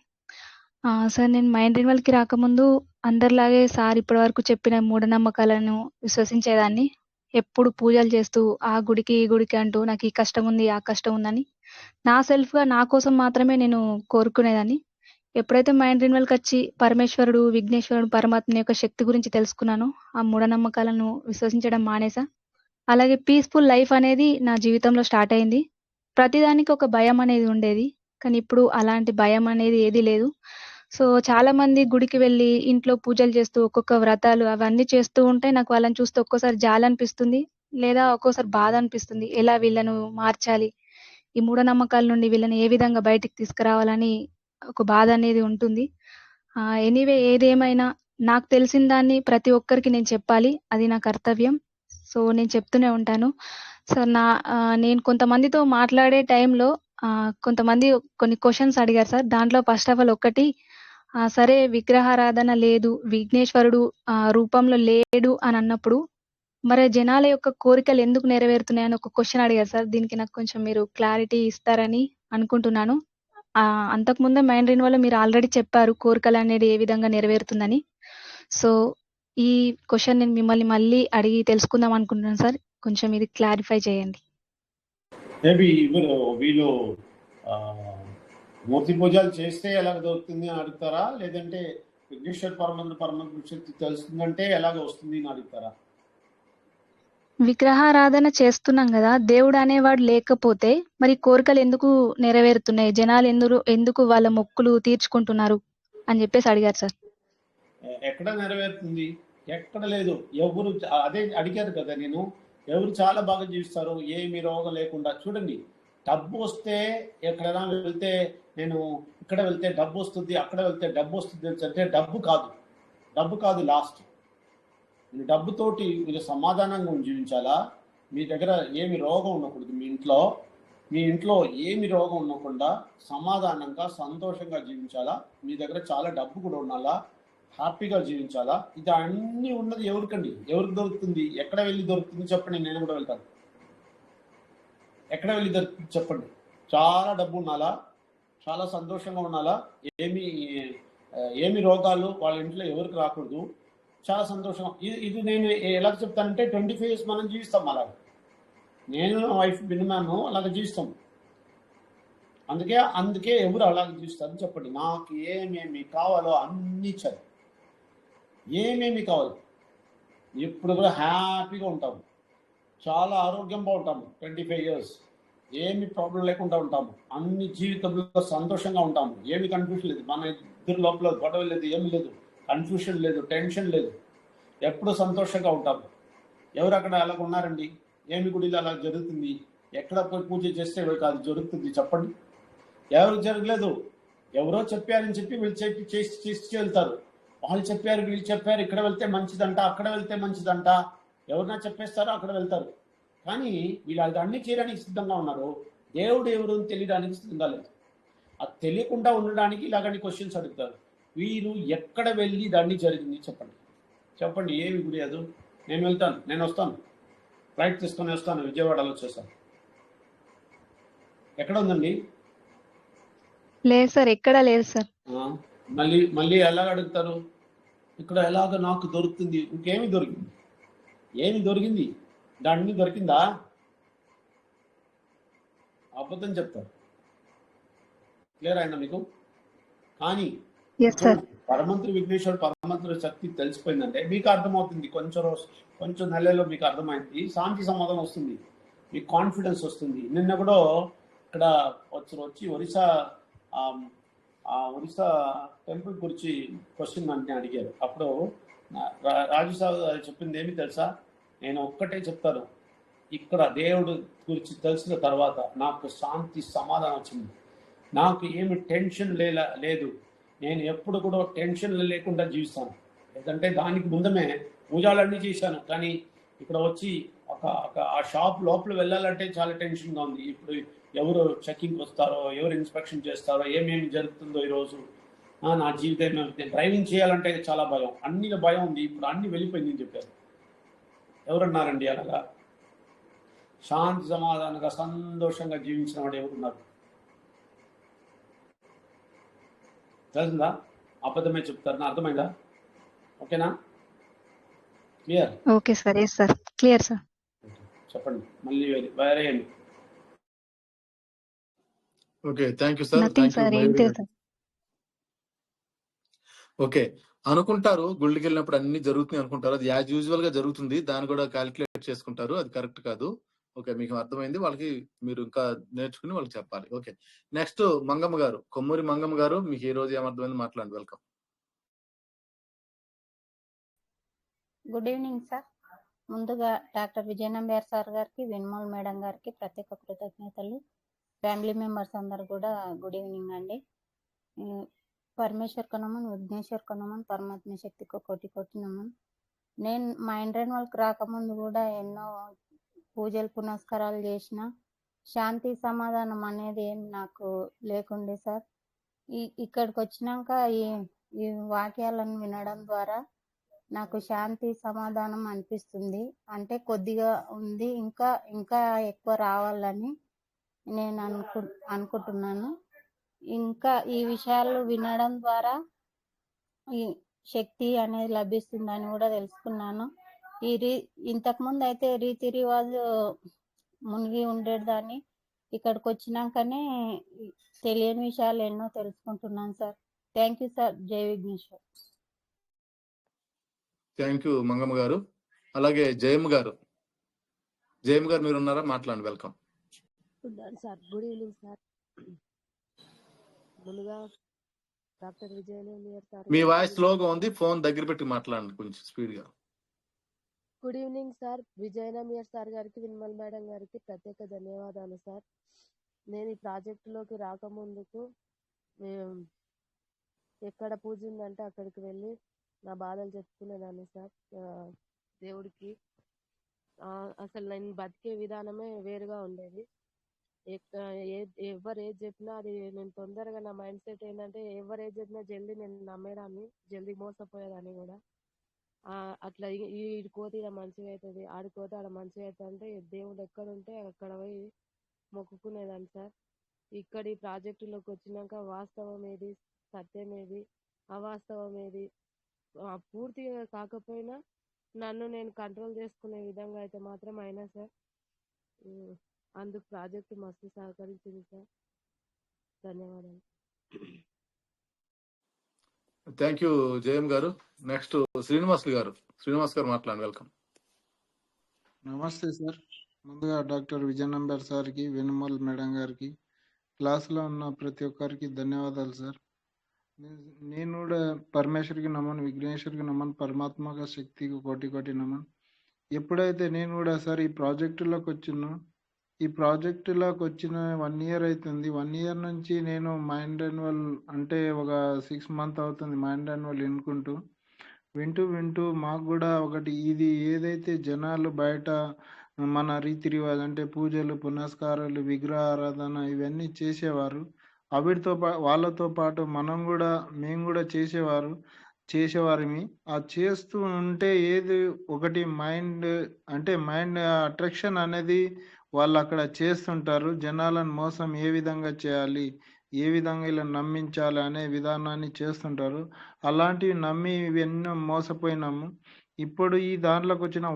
S4: సార్ నేను మైండ్ రినివల్కి రాకముందు అందరిలాగే సార్ ఇప్పటి వరకు చెప్పిన మూఢనమ్మకాలను విశ్వసించేదాన్ని. ఎప్పుడు పూజలు చేస్తూ ఆ గుడికి ఈ గుడికి అంటూ నాకు ఈ కష్టం ఉంది ఆ కష్టం ఉందని నా సెల్ఫ్గా నా కోసం మాత్రమే నేను కోరుకునేదాన్ని. ఎప్పుడైతే మైండ్ రినివల్కి వచ్చి పరమేశ్వరుడు, విఘ్నేశ్వరుడు, పరమాత్మ యొక్క శక్తి గురించి తెలుసుకున్నాను, ఆ మూఢనమ్మకాలను విశ్వసించడం మానేసా. అలాగే పీస్ఫుల్ లైఫ్ అనేది నా జీవితంలో స్టార్ట్ అయింది. ప్రతిదానికి ఒక భయం అనేది ఉండేది, కానీ ఇప్పుడు అలాంటి భయం అనేది ఏదీ లేదు. సో చాలా మంది గుడికి వెళ్ళి ఇంట్లో పూజలు చేస్తూ ఒక్కొక్క వ్రతాలు అవన్నీ చేస్తూ ఉంటే నాకు వాళ్ళని చూస్తే ఒక్కోసారి జాలి అనిపిస్తుంది, లేదా ఒక్కోసారి బాధ అనిపిస్తుంది. ఎలా వీళ్ళను మార్చాలి, ఈ మూఢనమ్మకాల నుండి వీళ్ళని ఏ విధంగా బయటికి తీసుకురావాలని ఒక బాధ అనేది ఉంటుంది. ఎనీవే, ఏదేమైనా నాకు తెలిసిన దాన్ని ప్రతి ఒక్కరికి నేను చెప్పాలి, అది నా కర్తవ్యం. సో నేను చెప్తూనే ఉంటాను. సో నేను కొంతమందితో మాట్లాడే టైంలో కొంతమంది కొన్ని క్వశ్చన్స్ అడిగారు సార్. దాంట్లో ఫస్ట్ ఆఫ్ ఆల్ ఒకటి, సరే విగ్రహారాధన లేదు, విఘ్నేశ్వరుడు రూపంలో లేడు అని అన్నప్పుడు మరి జనాల యొక్క కోరికలు ఎందుకు నెరవేరుతున్నాయని ఒక క్వశ్చన్ అడిగారు సార్. దీనికి నాకు కొంచెం మీరు క్లారిటీ ఇస్తారని అనుకుంటున్నాను. అంతకుముందే మైండ్ రినివల్లో మీరు ఆల్రెడీ చెప్పారు కోరికలు అనేది ఏ విధంగా నెరవేరుతుందని. సో ఈ క్వశ్చన్ నేను మిమ్మల్ని మళ్ళీ అడిగి తెలుసుకుందాం అనుకుంటున్నాను సార్. కొంచెం ఇది క్లారిఫై చేయండి.
S2: మేబీ వీళ్ళు మూర్తి పూజలు చేస్తే ఎలాగ దొరుకుతుంది అని అడుగుతారా, లేదంటే విఘ్నేశ్వర పరమాత్మ శక్తి తెలుస్తుందంటే ఎలాగ వస్తుంది అని అడుగుతారా?
S4: విగ్రహారాధన చేస్తున్నాం కదా, దేవుడు అనేవాడు లేకపోతే మరి కోరికలు ఎందుకు నెరవేరుతున్నాయి, జనాలు ఎందుకు వాళ్ళ మొక్కులు తీర్చుకుంటున్నారు అని చెప్పేసి అడిగారు సార్.
S2: ఎక్కడ నెరవేరుతుంది? ఎక్కడ లేదు. ఎవరు అదే అడిగారు కదా నేను, ఎవరు చాలా బాగా జీవిస్తారు ఏమి రోగం లేకుండా. చూడండి, డబ్బు వస్తే ఎక్కడైనా వెళ్తే, నేను ఇక్కడ వెళ్తే డబ్బు వస్తుంది, అక్కడ వెళ్తే డబ్బు వస్తుంది అంటే డబ్బు కాదు లాస్ట్. మీరు డబ్బుతోటి మీరు సమాధానంగా జీవించాలా. మీ దగ్గర ఏమి రోగం ఉండకూడదు. మీ ఇంట్లో ఏమి రోగం ఉండకుండా సమాధానంగా సంతోషంగా జీవించాలా. మీ దగ్గర చాలా డబ్బు కూడా ఉండాలా, హ్యాపీగా జీవించాలా. ఇది అన్నీ ఉన్నది ఎవరికి దొరుకుతుంది? ఎక్కడ వెళ్ళి దొరుకుతుంది చెప్పండి, నేను కూడా వెళ్తాను. ఎక్కడ వెళ్ళి దొరుకుతుంది చెప్పండి? చాలా డబ్బు ఉండాలా, చాలా సంతోషంగా ఉండాలా, ఏమి రోగాలు వాళ్ళ ఇంట్లో ఎవరికి రాకూడదు, చాలా సంతోషం. ఇది నేను ఎలా చెప్తానంటే 25 years మనం జీవిస్తాం అలాగే. నేను నా వైఫ్ బిన్నమాను అలాగే జీవిస్తాం. అందుకే ఎవరు అలాగే జీవిస్తారని చెప్పండి. నాకు ఏమేమి కావాలో అన్నీ ఇచ్చారు. ఏమేమి కావాలి, ఎప్పుడు కూడా హ్యాపీగా ఉంటాము, చాలా ఆరోగ్యంగా ఉంటాము. 25 years ఏమి ప్రాబ్లం లేకుండా ఉంటాము, అన్ని జీవితంలో సంతోషంగా ఉంటాము. ఏమి కన్ఫ్యూషన్ లేదు, మన ఇద్దరు లోపల గొడవ లేదు, ఏమి లేదు, కన్ఫ్యూషన్ లేదు, టెన్షన్ లేదు, ఎప్పుడు సంతోషంగా ఉంటాము. ఎవరు అక్కడ అలాగ ఉన్నారండి? ఏమి గుడిలో అలా జరుగుతుంది? ఎక్కడ పోయి పూజ చేస్తే అది జరుగుతుంది చెప్పండి? ఎవరికి జరగలేదు. ఎవరో చెప్పారని చెప్పి వీళ్ళు చేసి వెళ్తారు. వాళ్ళు చెప్పారు, వీళ్ళు చెప్పారు, ఇక్కడ వెళ్తే మంచిదంట, అక్కడ వెళ్తే మంచిదంట, ఎవరన్నా చెప్పేస్తారో అక్కడ వెళ్తారు. కానీ వీళ్ళు అది అన్ని చేయడానికి సిద్ధంగా ఉన్నారు. దేవుడు ఎవరు అని తెలియడానికి సిద్ధంగా లేదు. అది తెలియకుండా ఉండడానికి ఇలాగని క్వశ్చన్స్ అడుగుతారు. వీరు ఎక్కడ వెళ్ళి దాన్ని జరిగింది చెప్పండి, చెప్పండి. ఏమి గుడి అది? నేను వెళ్తాను, నేను వస్తాను, ఫ్లైట్ తీసుకొని వస్తాను, విజయవాడలో వచ్చేస్తాను. ఎక్కడ ఉందండి?
S4: లేదు సార్, ఎక్కడా లేదు సార్.
S2: మళ్ళీ మళ్ళీ ఎలాగ అడుగుతారు? ఇక్కడ ఎలాగ నాకు దొరుకుతుంది? ఇంకేమి దొరికింది? ఏమి దొరికింది? దాన్ని దొరికిందా? అబద్ధం చెప్తారు. క్లియర్ అయినా మీకు? కానీ
S4: ఎస్ సార్.
S2: పరమంత్రి విఘ్నేశ్వరుడు పరమంత్రి శక్తి తెలిసిపోయిందంటే మీకు అర్థమవుతుంది. కొంచెం నెలలో మీకు అర్థమైంది. శాంతి సమాధానం వస్తుంది, మీకు కాన్ఫిడెన్స్ వస్తుంది. నిన్న కూడా ఇక్కడ వచ్చి ఒరిస్సా టెంపుల్ గురించి క్వశ్చన్ నన్ను అడిగారు. అప్పుడు రాజుసాగు గారు చెప్పింది ఏమి తెలుసా? నేను ఒక్కటే చెప్తాను, ఇక్కడ దేవుడు గురించి తెలిసిన తర్వాత నాకు శాంతి సమాధానం వచ్చింది. నాకు ఏమి టెన్షన్ లేదు. నేను ఎప్పుడు కూడా టెన్షన్ లేకుండా జీవిస్తాను. ఎందుకంటే దానికి ముందమే పూజలన్నీ చేశాను. కానీ ఇక్కడ వచ్చి ఆ షాప్ లోపల వెళ్ళాలంటే చాలా టెన్షన్గా ఉంది. ఇప్పుడు ఎవరు చెకింగ్ వస్తారో, ఎవరు ఇన్స్పెక్షన్ చేస్తారో, ఏమేమి జరుగుతుందో ఈరోజు నా జీవితం. నేను డ్రైవింగ్ చేయాలంటే చాలా భయం, అన్ని భయం ఉంది. ఇప్పుడు అన్ని వెళ్ళిపోయింది అని చెప్పారు. ఎవరన్నారండి అలాగా? శాంతి సమాధానంగా సంతోషంగా జీవించిన వాడు ఎవరున్నారు? తెలిసిందా? అబద్ధమే చెప్తారు. నా అర్థమైందా? ఓకేనా? Clear?
S4: Okay sir. Yes sir, clear sir.
S2: చెప్పండి మళ్ళీ వేరే.
S1: Okay, thank you sir.
S4: Nothing sir, ఏం లేదు సార్.
S1: ఓకే, అనుకుంటారు గుళ్ళకి వెళ్ళినప్పుడు అన్ని జరుగుతుంది అనుకుంటారు. అది యాజ్ యూజువల్ గా జరుగుతుంది. దాన్ని కూడా క్యాలిక్యులేట్ చేసుకుంటారు. అది కరెక్ట్ కాదు. ఓకే, మీకు అర్థమైంది. వాళ్ళకి మీరు ఇంకా నేర్చుకుని వాళ్ళకి చెప్పాలి. ఓకే, నెక్స్ట్ మంగమ్మ గారు, కొమ్మూరి మంగమ్మ గారు, మీకు ఈ రోజు ఏమర్థమైంది మాట్లాడండి. వెల్కమ్.
S5: Good evening sir. ముందుగా డాక్టర్ విజయనంబేర్ సార్ గారికి, వెన్మోల్ మేడం గారికి ప్రత్యేక కృతజ్ఞతలు. ఫ్యామిలీ మెంబర్స్ అందరు కూడా గుడ్ ఈవినింగ్ అండి. పరమేశ్వర్ కనమన్, విఘ్నేశ్వర్ కనమన్, పరమాత్మ శక్తికి కోటి కోటి నమన్. నేను మా ఇండ్రెన్ వాళ్ళకి రాకముందు కూడా ఎన్నో పూజలు పునస్కారాలు చేసిన, శాంతి సమాధానం అనేది ఏం నాకు లేకుండే సార్. ఇక్కడికి వచ్చినాక ఈ వాక్యాలను వినడం ద్వారా నాకు శాంతి సమాధానం అనిపిస్తుంది. అంటే కొద్దిగా ఉంది, ఇంకా ఎక్కువ రావాలని నేను అనుకుంటున్నాను. ఇంకా ఈ విషయాలు వినడం ద్వారా ఈ శక్తి అనేది లభిస్తుందని కూడా తెలుసుకున్నాను. ఇంతకుముందు అయితే రీతి రివాజు మునిగి ఉండేదాన్ని. ఇక్కడికి వచ్చినాకనే తెలియని విషయాలు ఎన్నో తెలుసుకుంటున్నాను సార్. Thank you sir. జై విఘ్నేశ్వర్.
S1: థ్యాంక్ యూ మంగమ్మ గారు. అలాగే జయమ్మ గారు మీరు ఉన్నారా? మాట్లాడండి. Welcome
S6: sir. Good evening sir. ముందుగా డాక్టర్ విజయనంబేర్ సార్,
S1: మీ వాయిస్ లోగా ఉంది, ఫోన్ దగ్గర పెట్టి మాట్లాడండి కొంచెం స్పీడ్ గా.
S6: Good evening sir. విజయనంబేర్ సార్ గారికి, విన్మల్ మేడం గారికి ప్రత్యేక ధన్యవాదాలు సార్. నేను ఈ ప్రాజెక్టులోకి రాకముందుకు ఎక్కడ పూజ ఉందంటే అక్కడికి వెళ్ళి నా బాధలు చెప్పుకునేదాన్ని సార్ దేవుడికి. అసలు నేను బతికే విధానమే వేరుగా ఉండేది. ఎవరు ఏది చెప్పినా అది నేను తొందరగా, నా మైండ్ సెట్ ఏంటంటే ఎవరు ఏది చెప్పినా జల్దీ నేను నమ్మేదాన్ని, జల్దీ మోసపోయేదాన్ని కూడా. అట్లా ఈడికోతే ఇలా మంచిగా అవుతుంది, ఆడికోతే ఆడ మంచిగా అవుతుంది అంటే దేవుడు ఎక్కడ ఉంటే అక్కడ పోయి మొక్కుకునేదాన్ని సార్. ఇక్కడ ఈ ప్రాజెక్టులోకి వచ్చినాక వాస్తవం ఏది, సత్యం ఏది, అవాస్తవం ఏది పూర్తిగా కాకపోయినా నన్ను నేను కంట్రోల్ చేసుకునే విధంగా అయితే మాత్రం అయినా సార్. అందుకు ప్రాజెక్టు మస్తు సహకరించింది సార్. ధన్యవాదాలు.
S1: థ్యాంక్ యూ జయం గారు. నెక్స్ట్ శ్రీనివాస్ గారు మాట్లాడండి. వెల్కమ్.
S7: నమస్తే సార్. ముందుగా డాక్టర్ విజయనంబేర్ సార్కి, వెనుమల్ మేడం గారికి, క్లాస్లో ఉన్న ప్రతి ఒక్కరికి ధన్యవాదాలు సార్. నేను కూడా పరమేశ్వరికి నమన్, విఘ్నేశ్వరికి నమన్, పరమాత్మక శక్తికి కోటి కోటి నమన్. ఎప్పుడైతే నేను కూడా సార్ ఈ ప్రాజెక్టులోకి వచ్చినో ఈ ప్రాజెక్టులోకి వచ్చిన 1 ఇయర్ అవుతుంది. 1 ఇయర్ నుంచి నేను మైండ్ రెన్యువల్ అంటే ఒక 6 మంత్ అవుతుంది మైండ్ రెన్యువల్ వింటూ మాకు కూడా ఒకటి ఇది ఏదైతే జనాలు బయట మన రీతి రివాజ్ అంటే పూజలు పునస్కారాలు విగ్రహారాధన ఇవన్నీ చేసేవారు. వాళ్ళతో పాటు మేము కూడా చేసేవారిమి. ఆ చేస్తూ ఉంటే ఏది ఒకటి మైండ్ అట్రాక్షన్ అనేది వాళ్ళు అక్కడ చేస్తుంటారు. జనాలను మోసం ఏ విధంగా చేయాలి, ఏ విధంగా ఇలా నమ్మించాలి అనే విధానాన్ని చేస్తుంటారు. అలాంటివి నమ్మి ఎన్నో మోసపోయినాము. ఇప్పుడు ఈ దాంట్లోకి వచ్చిన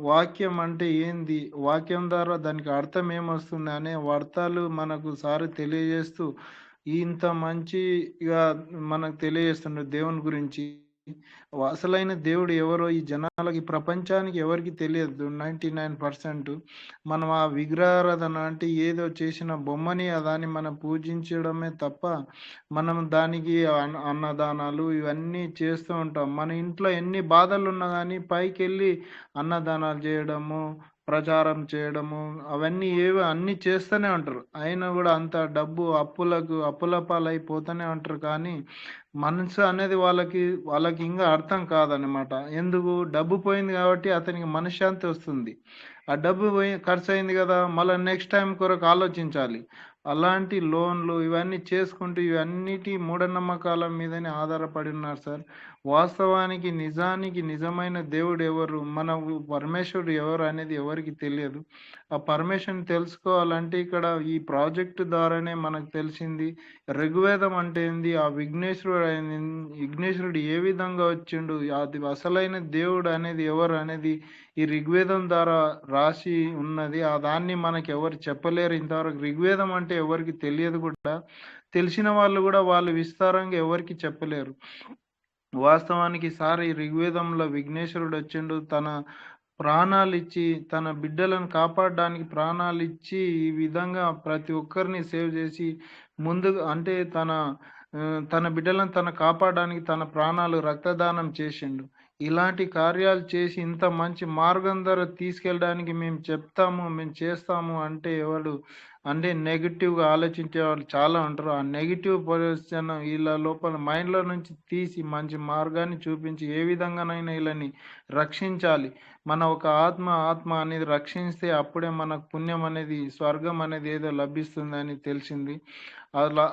S7: వాక్యం అంటే ఏంది, వాక్యం ద్వారా దానికి అర్థం ఏమొస్తుంది అనే అర్థాలు మనకు సార్ తెలియజేస్తూ ఇంత మంచిగా మనకు తెలియజేస్తుండ్రు దేవుని గురించి. అసలైన దేవుడు ఎవరో ఈ జనాలకి ప్రపంచానికి ఎవరికి తెలియదు 99%. మనం ఆ విగ్రహారాధన అంటే ఏదో చేసిన బొమ్మని దాన్ని మనం పూజించడమే తప్ప మనం దానికి అన్నదానాలు ఇవన్నీ చేస్తూ ఉంటాం. మన ఇంట్లో ఎన్ని బాధలు ఉన్నా కానీ పైకి వెళ్ళి అన్నదానాలు చేయడము, ప్రచారం చేయడము అవన్నీ అన్నీ చేస్తూనే ఉంటారు. అయినా కూడా అంత డబ్బు అప్పుల పాలైపోతూనే ఉంటారు. కానీ మనసు అనేది వాళ్ళకి ఇంకా అర్థం కాదనమాట. ఎందుకు? డబ్బు పోయింది కాబట్టి అతనికి మనశ్శాంతి వస్తుంది. ఆ డబ్బు ఖర్చు అయింది కదా, మళ్ళీ నెక్స్ట్ టైం కొరకు ఆలోచించాలి. అలాంటి లోన్లు ఇవన్నీ చేసుకుంటూ ఇవన్నిటి మూఢనమ్మకాల మీదనే ఆధారపడి ఉన్నారు సార్. వాస్తవానికి నిజమైన దేవుడు ఎవరు, మన పరమేశ్వరుడు ఎవరు అనేది ఎవరికి తెలియదు. ఆ పరమేశ్వరుని తెలుసుకోవాలంటే ఇక్కడ ఈ ప్రాజెక్టు ద్వారానే మనకు తెలిసింది. ఋగ్వేదం అంటే ఏంది, ఆ విఘ్నేశ్వరుడు ఏ విధంగా వచ్చిండు, అది అసలైన దేవుడు అనేది ఎవరు అనేది ఈ ఋగ్వేదం ద్వారా రాసి ఉన్నది. ఆ దాన్ని మనకి ఎవరు చెప్పలేరు ఇంతవరకు. ఋగ్వేదం అంటే ఎవరికి తెలియదు కూడా. తెలిసిన వాళ్ళు కూడా వాళ్ళు విస్తారంగా ఎవరికి చెప్పలేరు. వాస్తవానికి సార్ ఈ ఋగ్వేదంలో విఘ్నేశ్వరుడు వచ్చిండు, తన ప్రాణాలు ఇచ్చి తన బిడ్డలను కాపాడడానికి ప్రాణాలు ఇచ్చి ఈ విధంగా ప్రతి ఒక్కరిని సేవ్ చేసి ముందుగా అంటే తన బిడ్డలను కాపాడడానికి తన ప్రాణాలు రక్తదానం చేసిండు. ఇలాంటి కార్యాలు చేసి ఇంత మంచి మార్గం ద్వారా తీసుకెళ్ళడానికి మేము చెప్తాము, మేము చేస్తాము అంటే ఎవడు అంటే నెగిటివ్గా ఆలోచించే వాళ్ళు చాలా ఉంటారు. ఆ నెగిటివ్ పొజిషన్ వీళ్ళ లోపల మైండ్లో నుంచి తీసి మంచి మార్గాన్ని చూపించి ఏ విధంగానైనా వీళ్ళని రక్షించాలి. మన ఒక ఆత్మ అనేది రక్షిస్తే అప్పుడే మనకు పుణ్యం అనేది, స్వర్గం అనేది ఏదో లభిస్తుందని తెలిసింది. అలా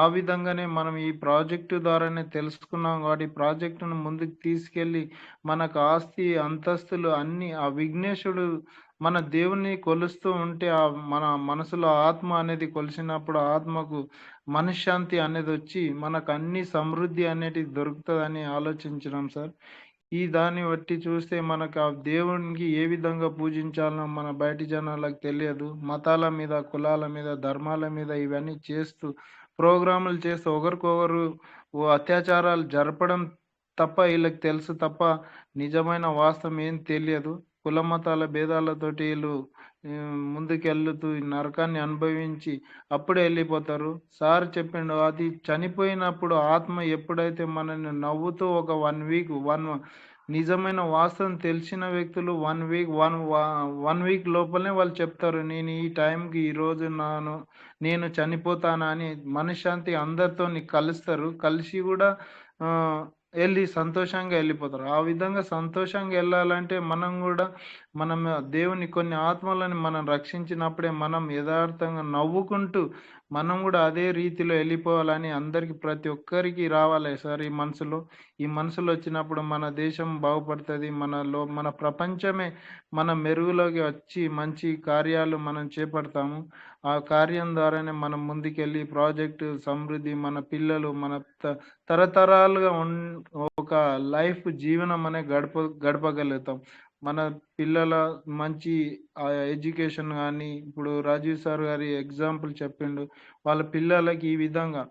S7: ఆ విధంగానే మనం ఈ ప్రాజెక్టు ద్వారానే తెలుసుకున్నాం కాబట్టి ఈ ప్రాజెక్టును ముందుకు తీసుకెళ్ళి మనకు ఆస్తి అంతస్తులు అన్ని ఆ విఘ్నేశుడు మన దేవుణ్ణి కొలుస్తూ ఉంటే ఆ మన మనసులో ఆత్మ అనేది కొలిసినప్పుడు ఆత్మకు మనశ్శాంతి అనేది వచ్చి మనకు అన్ని సమృద్ధి అనేది దొరుకుతుందని ఆలోచించినాం సార్. ఈ దాన్ని బట్టి చూస్తే మనకు ఆ దేవునికి ఏ విధంగా పూజించాలనో మన బయటి జనాలకు తెలియదు. మతాల మీద, కులాల మీద, ధర్మాల మీద ఇవన్నీ చేస్తూ ప్రోగ్రాములు చేస్తూ ఒకరికొకరు అత్యాచారాలు జరపడం తప్ప వీళ్ళకి తెలుసు తప్ప నిజమైన వాస్తవం ఏం తెలియదు. కుల మతాల భేదాలతోటి వీళ్ళు ముందుకెళ్తూ ఈ నరకాన్ని అనుభవించి అప్పుడే వెళ్ళిపోతారు. సార్ చెప్పిండు, అది చనిపోయినప్పుడు ఆత్మ ఎప్పుడైతే మనల్ని నవ్వుతూ ఒక 1 వీక్ నిజమైన వాస్తవం తెలిసిన వ్యక్తులు 1 వీక్ లోపలనే వాళ్ళు చెప్తారు, నేను ఈ టైంకి ఈరోజు నేను చనిపోతానా అని. మనశ్శాంతి అందరితో కలుస్తారు, కలిసి కూడా వెళ్ళి సంతోషంగా వెళ్ళిపోతారు. ఆ విధంగా సంతోషంగా వెళ్ళాలంటే మనం దేవుని కొన్ని ఆత్మలను మనం రక్షించినప్పుడే మనం యథార్థంగా నవ్వుకుంటూ మనం కూడా అదే రీతిలో వెళ్ళిపోవాలని అందరికి ప్రతి ఒక్కరికి రావాలి సార్. ఈ మనసులో వచ్చినప్పుడు మన దేశం బాగుపడుతుంది. మన ప్రపంచమే మన మెరుగులోకి వచ్చి మంచి కార్యాలు మనం చేపడతాము. ఆ కార్యం ద్వారానే మనం ముందుకెళ్ళి ప్రాజెక్టు సమృద్ధి మన పిల్లలు మన తరతరాలుగా ఒక లైఫ్ జీవనం అనే గడపగలుగుతాం. మన పిల్లల మంచి ఎడ్యుకేషన్ కానీ, ఇప్పుడు రాజీవ్ సార్ గారి ఎగ్జాంపుల్ చెప్పిండు, వాళ్ళ పిల్లలకి ఈ విధంగా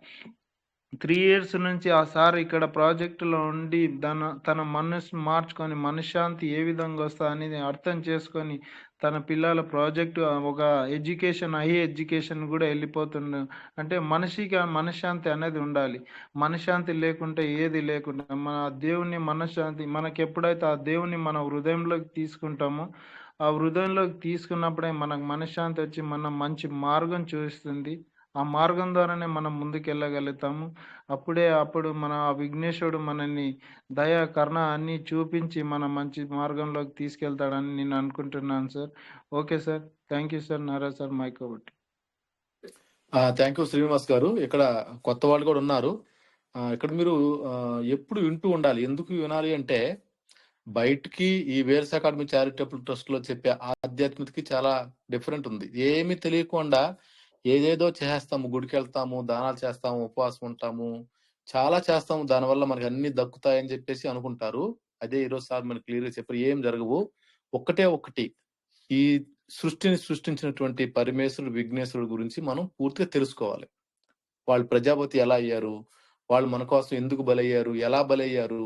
S7: 3 years నుంచి ఆ సార్ ఇక్కడ ప్రాజెక్టులో ఉండి తన మనసు మార్చుకొని మనశ్శాంతి ఏ విధంగా వస్తుంది అనేది అర్థం చేసుకొని తన పిల్లల ప్రాజెక్టు ఒక హై ఎడ్యుకేషన్ కూడా వెళ్ళిపోతుండే. అంటే మనిషికి ఆ మనశ్శాంతి అనేది ఉండాలి. మనశ్శాంతి లేకుంటే ఏది లేకుండా మన దేవుని మనశ్శాంతి మనకి ఎప్పుడైతే ఆ దేవుని మన హృదయంలోకి తీసుకుంటామో ఆ హృదయంలోకి తీసుకున్నప్పుడే మనకు మనశ్శాంతి వచ్చి మన మంచి మార్గం చూపిస్తుంది. ఆ మార్గం ద్వారానే మనం ముందుకెళ్ళగలుగుతాము. అప్పుడు మన ఆ విఘ్నేశ్వరుడు మనల్ని దయ, కరుణ అన్నీ చూపించి మన మంచి మార్గంలోకి తీసుకెళ్తాడని నేను అనుకుంటున్నాను sir. Okay sir. Thank you sir. Nara sir mic ఒకటి.
S1: థ్యాంక్ యూ శ్రీనివాస్ గారు. ఇక్కడ కొత్త వాళ్ళు కూడా ఉన్నారు. ఇక్కడ మీరు ఎప్పుడు వింటూ ఉండాలి. ఎందుకు వినాలి అంటే బయటికి ఈ వేల్స్ అకాడమీ చారిటబుల్ ట్రస్ట్ లో చెప్పే ఆధ్యాత్మికతకి చాలా డిఫరెంట్ ఉంది. ఏమీ తెలియకుండా ఏదేదో చేస్తాము, గుడికి వెళ్తాము, దానాలు చేస్తాము, ఉపవాసం ఉంటాము, చాలా చేస్తాము, దానివల్ల మనకి అన్ని దక్కుతాయని చెప్పేసి అనుకుంటారు. అదే ఈరోజు సార్ మనకి క్లియర్ గా చెప్పారు, ఏం జరగవు. ఒక్కటే ఒకటి, ఈ సృష్టిని సృష్టించినటువంటి పరమేశ్వరుడు విఘ్నేశ్వరుడు గురించి మనం పూర్తిగా తెలుసుకోవాలి. వాళ్ళు ప్రజాపతి ఎలా అయ్యారు, వాళ్ళు మన కోసం ఎందుకు బలయ్యారు, ఎలా బలయ్యారు,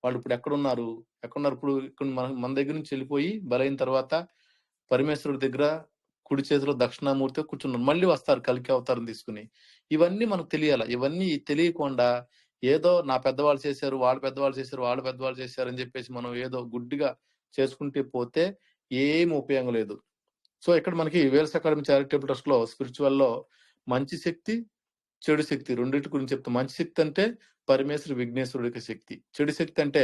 S1: వాళ్ళు ఇప్పుడు ఎక్కడున్నారు. ఇప్పుడు ఇక్కడ మన దగ్గర నుంచి వెళ్ళిపోయి బలైన తర్వాత పరమేశ్వరుడి దగ్గర కుడి చేతిలో దక్షిణామూర్తి కూర్చున్నారు, మళ్ళీ వస్తారు కలికి అవతారం తీసుకుని. ఇవన్నీ మనకు తెలియాలి. ఇవన్నీ తెలియకుండా ఏదో నా పెద్దవాళ్ళు చేశారు, వాళ్ళు పెద్దవాళ్ళు చేశారు, వాళ్ళు పెద్దవాళ్ళు చేశారు అని చెప్పేసి మనం ఏదో గుడ్డిగా చేసుకుంటే పోతే ఏం ఉపయోగం లేదు. సో ఇక్కడ మనకి వేల్స్ అకాడమీ చారిటబుల్ ట్రస్ట్ లో స్పిరిచువల్ లో మంచి శక్తి, చెడు శక్తి రెండింటి గురించి చెప్తాం. మంచి శక్తి అంటే పరమేశ్వర విఘ్నేశ్వరుడికి శక్తి. చెడు శక్తి అంటే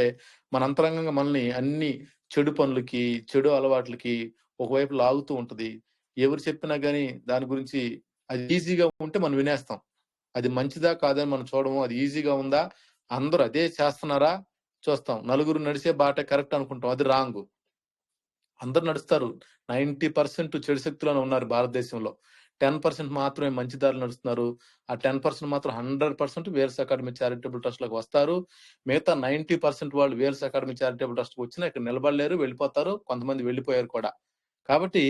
S1: మన అంతరంగంగా మనల్ని అన్ని చెడు పనులకి, చెడు అలవాట్లకి ఒకవైపు లాగుతూ ఉంటది. ఎవరు చెప్పినా గానీ దాని గురించి అది ఈజీగా ఉంటే మనం వినేస్తాం. అది మంచిదా కాదని మనం చూడము. అది ఈజీగా ఉందా, అందరూ అదే చేస్తున్నారా చూస్తాం. నలుగురు నడిచే బాట కరెక్ట్ అనుకుంటాం, అది రాంగ్. అందరు నడుస్తారు. 90% చెడు శక్తులను ఉన్నారు భారతదేశంలో. 10% మాత్రమే మంచి దారులు నడుస్తున్నారు. ఆ 10% మాత్రం 100% వేల్స్ అకాడమీ చారిటబుల్ ట్రస్ట్ లోకి వస్తారు. మిగతా 90% వాళ్ళు వేల్స్ అకాడమీ చారిటబుల్ ట్రస్ట్ వచ్చినా ఇక్కడ నిలబడలేరు, వెళ్ళిపోతారు. కొంతమంది వెళ్ళిపోయారు కూడా. కాబట్టి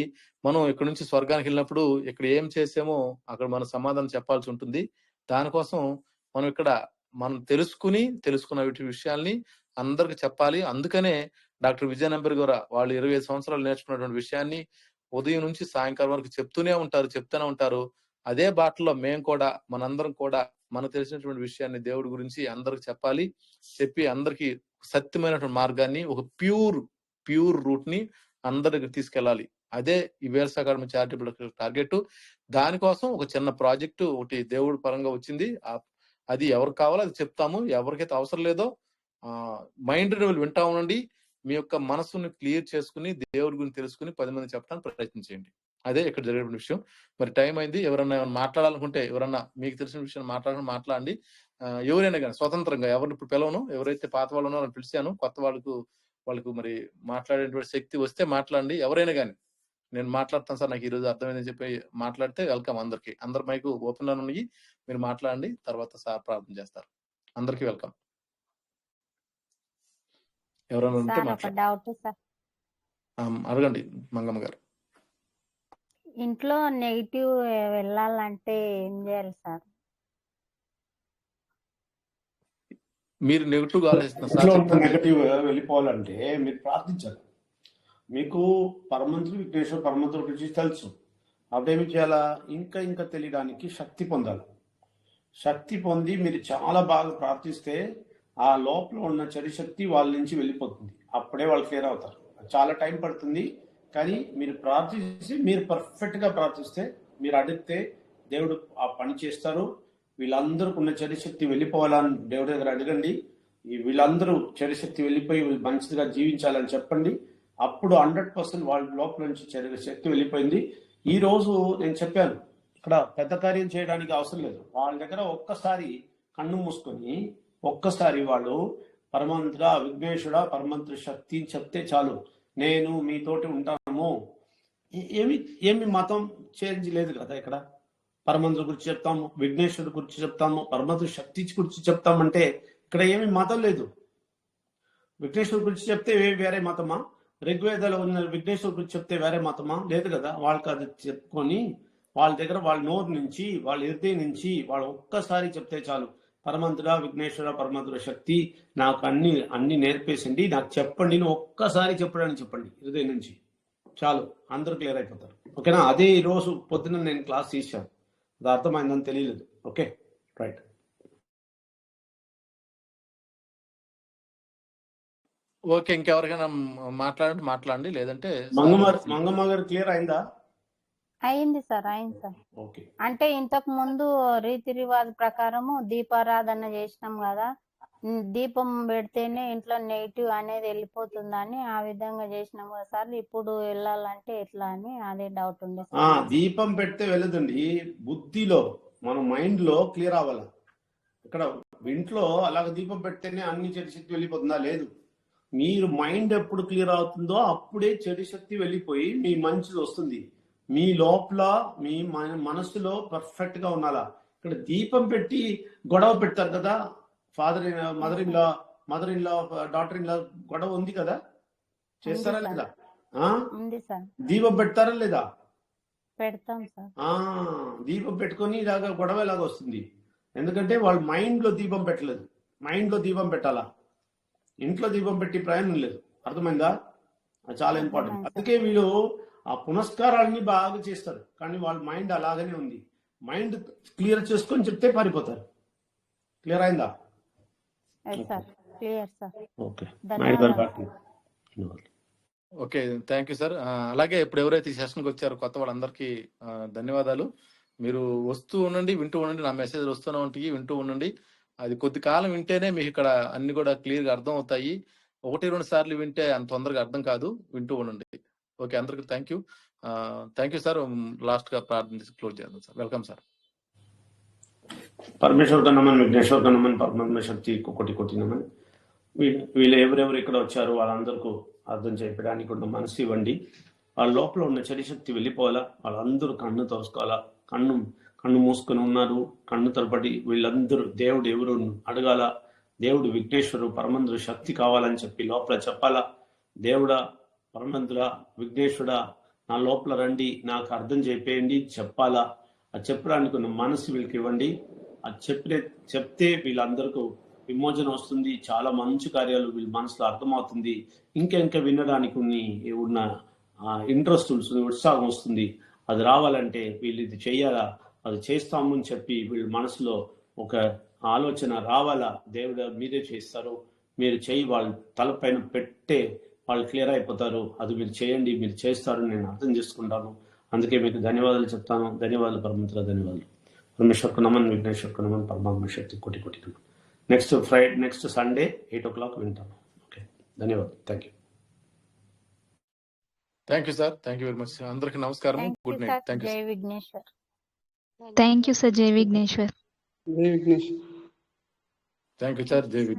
S1: మనం ఇక్కడ నుంచి స్వర్గానికి వెళ్ళినప్పుడు ఇక్కడ ఏం చేసామో అక్కడ మనం సమాధానం చెప్పాల్సి ఉంటుంది. దానికోసం మనం ఇక్కడ తెలుసుకున్న వీటి విషయాల్ని అందరికి చెప్పాలి. అందుకనే డాక్టర్ విజయనంబర్ గారు వాళ్ళు 25 సంవత్సరాలు నేర్చుకున్నటువంటి విషయాన్ని ఉదయం నుంచి సాయంకాలం వరకు చెప్తూనే ఉంటారు. అదే బాటలో మేము కూడా, మనందరం కూడా మనకు తెలిసినటువంటి విషయాన్ని దేవుడి గురించి అందరికి చెప్పాలి. చెప్పి అందరికి సత్యమైనటువంటి మార్గాన్ని, ఒక ప్యూర్ రూట్ ని అందరికి తీసుకెళ్ళాలి. అదే ఈ వేల్స్ అకాడమీ చారిటబుల్ టార్గెట్. దానికోసం ఒక చిన్న ప్రాజెక్టు ఒకటి దేవుడి పరంగా వచ్చింది. అది ఎవరికి కావాలో అది చెప్తాము. ఎవరికైతే అవసరం లేదో మైండ్ రెన్యూవల్ వింటా ఉండండి. మీ యొక్క మనసుని క్లియర్ చేసుకుని దేవుడి గురించి తెలుసుకుని 10 మంది చెప్పడానికి ప్రయత్నించండి. అదే ఇక్కడ జరిగే విషయం. మరి టైం అయింది. ఎవరన్నా మాట్లాడాలనుకుంటే, ఎవరన్నా మీకు తెలిసిన విషయం మాట్లాడండి. ఎవరైనా కానీ స్వతంత్రంగా, ఎవరిని ఇప్పుడు పిలవను. ఎవరైతే పాత వాళ్ళు ఉన్నారో పిలిచాను. కొత్త వాళ్ళకు మరి మాట్లాడేటువంటి శక్తి వస్తే మాట్లాడండి. ఎవరైనా కానీ నేను మాట్లాడతాను సార్, నాకు ఈ రోజు అర్థమైందని చెప్పి మాట్లాడితే వెల్కమ్. అందరి మైకు ఓపెన్ లో ఉన్నాయి, మీరు మాట్లాడండి. తర్వాత సార్ ప్రార్థన చేస్తారు. అందరికీ వెల్కమ్. ఎవరైనా ఉంటే
S5: సార్ ఒక
S1: మాట్లాడండి.
S5: Doubt sir.
S1: అడగండి మంగమ్మ గారు.
S5: ఇంట్లో నెగిటివ్ వెళ్ళాలంటే ఏం చేయాలి సార్?
S1: మీరు నెగిటివ్ గా ఆలోచిస్తున్నారు
S2: ఇంట్లో
S1: సార్,
S2: ఉన్న నెగటివ్ వెళ్ళిపోవాలంటే మీరు ప్రార్థించాలి. మీకు పరమంతుడి గురించి తెలుసు. అప్పుడేమి చేయాలా? ఇంకా తెలియడానికి శక్తి పొందాలి. శక్తి పొంది మీరు చాలా బాగా ప్రార్థిస్తే ఆ లోపల ఉన్న చెడు శక్తి వాళ్ళ నుంచి వెళ్ళిపోతుంది. అప్పుడే వాళ్ళు క్లియర్ అవుతారు. చాలా టైం పడుతుంది, కానీ మీరు ప్రార్థిస్తే, మీరు పర్ఫెక్ట్ గా ప్రార్థిస్తే, మీరు అడిగితే దేవుడు ఆ పని చేస్తారు. వీళ్ళందరికీ ఉన్న చెడు శక్తి వెళ్ళిపోవాలని దేవుడి దగ్గర అడగండి. వీళ్ళందరూ చెడు శక్తి వెళ్ళిపోయి మంచిగా జీవించాలని చెప్పండి. అప్పుడు 100% వాళ్ళ లోపల నుంచి చెడు శక్తి వెళ్ళిపోయింది. ఈ రోజు నేను చెప్పాను, ఇక్కడ పెద్ద కార్యం చేయడానికి అవసరం లేదు. వాళ్ళ దగ్గర ఒక్కసారి కన్ను మూసుకొని ఒక్కసారి వాళ్ళు పరమంతుడా, విఘ్నేశ్వరుడా, పరమంతుడి శక్తి చెప్తే చాలు, నేను మీతోటి ఉంటాము. ఏమి మతం చేంజ్ లేదు కదా. ఇక్కడ పరమంతుడి గురించి చెప్తాము, విఘ్నేశ్వరుడి గురించి చెప్తాము, పరమంతుడి శక్తి గురించి చెప్తామంటే ఇక్కడ ఏమి మతం లేదు. విఘ్నేశ్వరుడి గురించి చెప్తే వేరే మతమా? ఋగ్వేదాలో ఉన్న విఘ్నేశ్వరుడి గురించి చెప్తే వేరే మతమా? లేదు కదా. వాళ్ళకి అది చెప్పుకొని వాళ్ళ దగ్గర వాళ్ళ నోరు నుంచి, వాళ్ళ హృదయం నుంచి వాళ్ళు ఒక్కసారి చెప్తే చాలు, పరమంతుడా, విఘ్నేశ్వర, పరమంతుడ శక్తి నాకు అన్ని నేర్పేసింది, నాకు చెప్పండి, ఒక్కసారి చెప్పడానికి చెప్పండి హృదయం నుంచి, చాలు, అందరూ క్లియర్ అయిపోతారు. ఓకేనా? అదే ఈ రోజు పొద్దున నేను క్లాస్ తీశాను. అది అర్థమైందని తెలియలేదు. Okay, right.
S1: ఓకే, ఇంకెవరికైనా మాట్లాడండి, లేదంటే
S2: మంగమ్మ గారు క్లియర్ అయిందా?
S5: అయింది సార్, అయింది సార్.
S2: ఓకే.
S5: అంటే ఇంతకు ముందు రీతి రివాజ్ ప్రకారము దీపారాధన చేసినాం కదా, దీపం పెడితేనే ఇంట్లో నెగిటివ్ అనేది వెళ్ళిపోతుందని ఆ విధంగా చేసినాం కదా సార్. ఇప్పుడు వెళ్ళాలంటే ఎట్లా అని అదే డౌట్ ఉంది సార్.
S2: దీపం పెడితే వెళ్ళదండి, బుద్ధిలో మన మైండ్ లో క్లియర్ అవ్వాలి. ఇక్కడ ఇంట్లో అలాగ దీపం పెడితేనే అన్ని చెడు శక్తి వెళ్ళిపోతుందా? లేదు. మీరు మైండ్ ఎప్పుడు క్లియర్ అవుతుందో అప్పుడే చెడు శక్తి వెళ్ళిపోయి మీ మంచిది వస్తుంది. మీ లోపల మీ మనసులో పర్ఫెక్ట్ గా ఉండాలా. ఇక్కడ దీపం పెట్టి గొడవ పెడతారు కదా, mother in law daughter in law గొడవ ఉంది కదా, చేస్తారా లేదా? దీపం పెడతారా లేదా?
S5: పెడతాం సార్.
S2: దీపం పెట్టుకొని ఇలాగా గొడవ ఎలాగ వస్తుంది? ఎందుకంటే వాళ్ళు మైండ్ లో దీపం పెట్టలేదు. మైండ్ లో దీపం పెట్టాలా, ఇంట్లో దీపం పెట్టి ప్రయాణం లేదు. అర్థమైందా? అది చాలా ఇంపార్టెంట్. అందుకే వీళ్ళు ఆ పునస్కారాలని బాగా చేస్తారు, కానీ వాళ్ళ మైండ్ అలాగనే ఉంది. మైండ్ క్లియర్ చేసుకొని చెప్తే పారిపోతారు. క్లియర్ అయిందా?
S1: Okay, thank you sir. అలాగే ఇప్పుడు ఎవరైతే ఈ సెషన్కి వచ్చారో కొత్త వాళ్ళందరికీ ధన్యవాదాలు. మీరు వస్తూ ఉండండి, వింటూ ఉండండి. నా మెసేజ్ వస్తూనే ఉంటాయి, వింటూ ఉండండి. అది కొద్ది కాలం వింటేనే మీకు ఇక్కడ అన్ని కూడా క్లియర్గా అర్థం అవుతాయి. 1-2 సార్లు వింటే అంత తొందరగా అర్థం కాదు. వింటూ ఉండండి. ఓకే, అందరికి thank you. Thank you sir. Last గా ప్రార్థన క్లోజ్ చేద్దాం సార్. Welcome sir.
S2: పరమేశ్వర్ కా నమన్, విఘ్నేశ్వర్ కా నమన్, పరమాత్మ శక్తి కోటి నమన్. వీళ్ళు ఎవరెవరు ఇక్కడ వచ్చారు వాళ్ళందరికీ అర్థం చేయడానికి ఉన్న మనసు ఇవ్వండి. వాళ్ళ లోపల ఉన్న చెడు శక్తి వెళ్ళిపోవాలా. వాళ్ళందరూ కన్ను తోసుకోవాలా. కన్ను మూసుకొని ఉన్నారు, కన్ను తలపడి వీళ్ళందరూ దేవుడు ఎవరు అడగాల. దేవుడు విఘ్నేశ్వరు పరమంతుడు శక్తి కావాలని చెప్పి లోపల చెప్పాలా. దేవుడా, పరమంతుడా, విఘ్నేశ్వరుడా, నా లోపల రండి, నాకు అర్థం చెప్పేయండి చెప్పాలా. అది చెప్పడానికి ఉన్న మనసు వీళ్ళకి ఇవ్వండి. అది చెప్తే వీళ్ళందరికీ విమోచన వస్తుంది. చాలా మంచి కార్యాలు వీళ్ళ మనసులో అర్థమవుతుంది. ఇంకా వినడానికి ఉన్న ఇంట్రెస్ట్, ఉత్సాహం వస్తుంది. అది రావాలంటే వీళ్ళు ఇది చెయ్యాలా, అది చేస్తాము అని చెప్పి వీళ్ళ మనసులో ఒక ఆలోచన రావాలా. దేవుడు మీరే చేస్తారు, మీరు చెయ్యి వాళ్ళ తలపైన పెట్టే వాళ్ళు క్లియర్ అయిపోతారు. అది మీరు చేయండి, మీరు చేస్తారు, నేను అర్థం చేసుకుంటాను. అందుకే మీకు ధన్యవాదాలు చెప్తాను. ధన్యవాదాలు పరమంతుల, ధన్యవాదాలు. పరమేశ్వర్ నమన్, విఘ్నేశ్వర్ నమన్, పరమాత్మ శక్తి కోటి నమన్. నెక్స్ట్ సండే 8 o'clock వింటాను. ఓకే, ధన్యవాదాలు.
S1: Thank you sir. Thank you very much. అందరికి నమస్కారం. Good night. Thank you.
S5: జై విఘ్నేశ్వర్.
S4: Thank you sir. జై విఘ్నేశ్వర్.
S3: జై విఘ్నేశ్వర్.
S1: Thank you sir. జై విఘ్నేశ్వర్.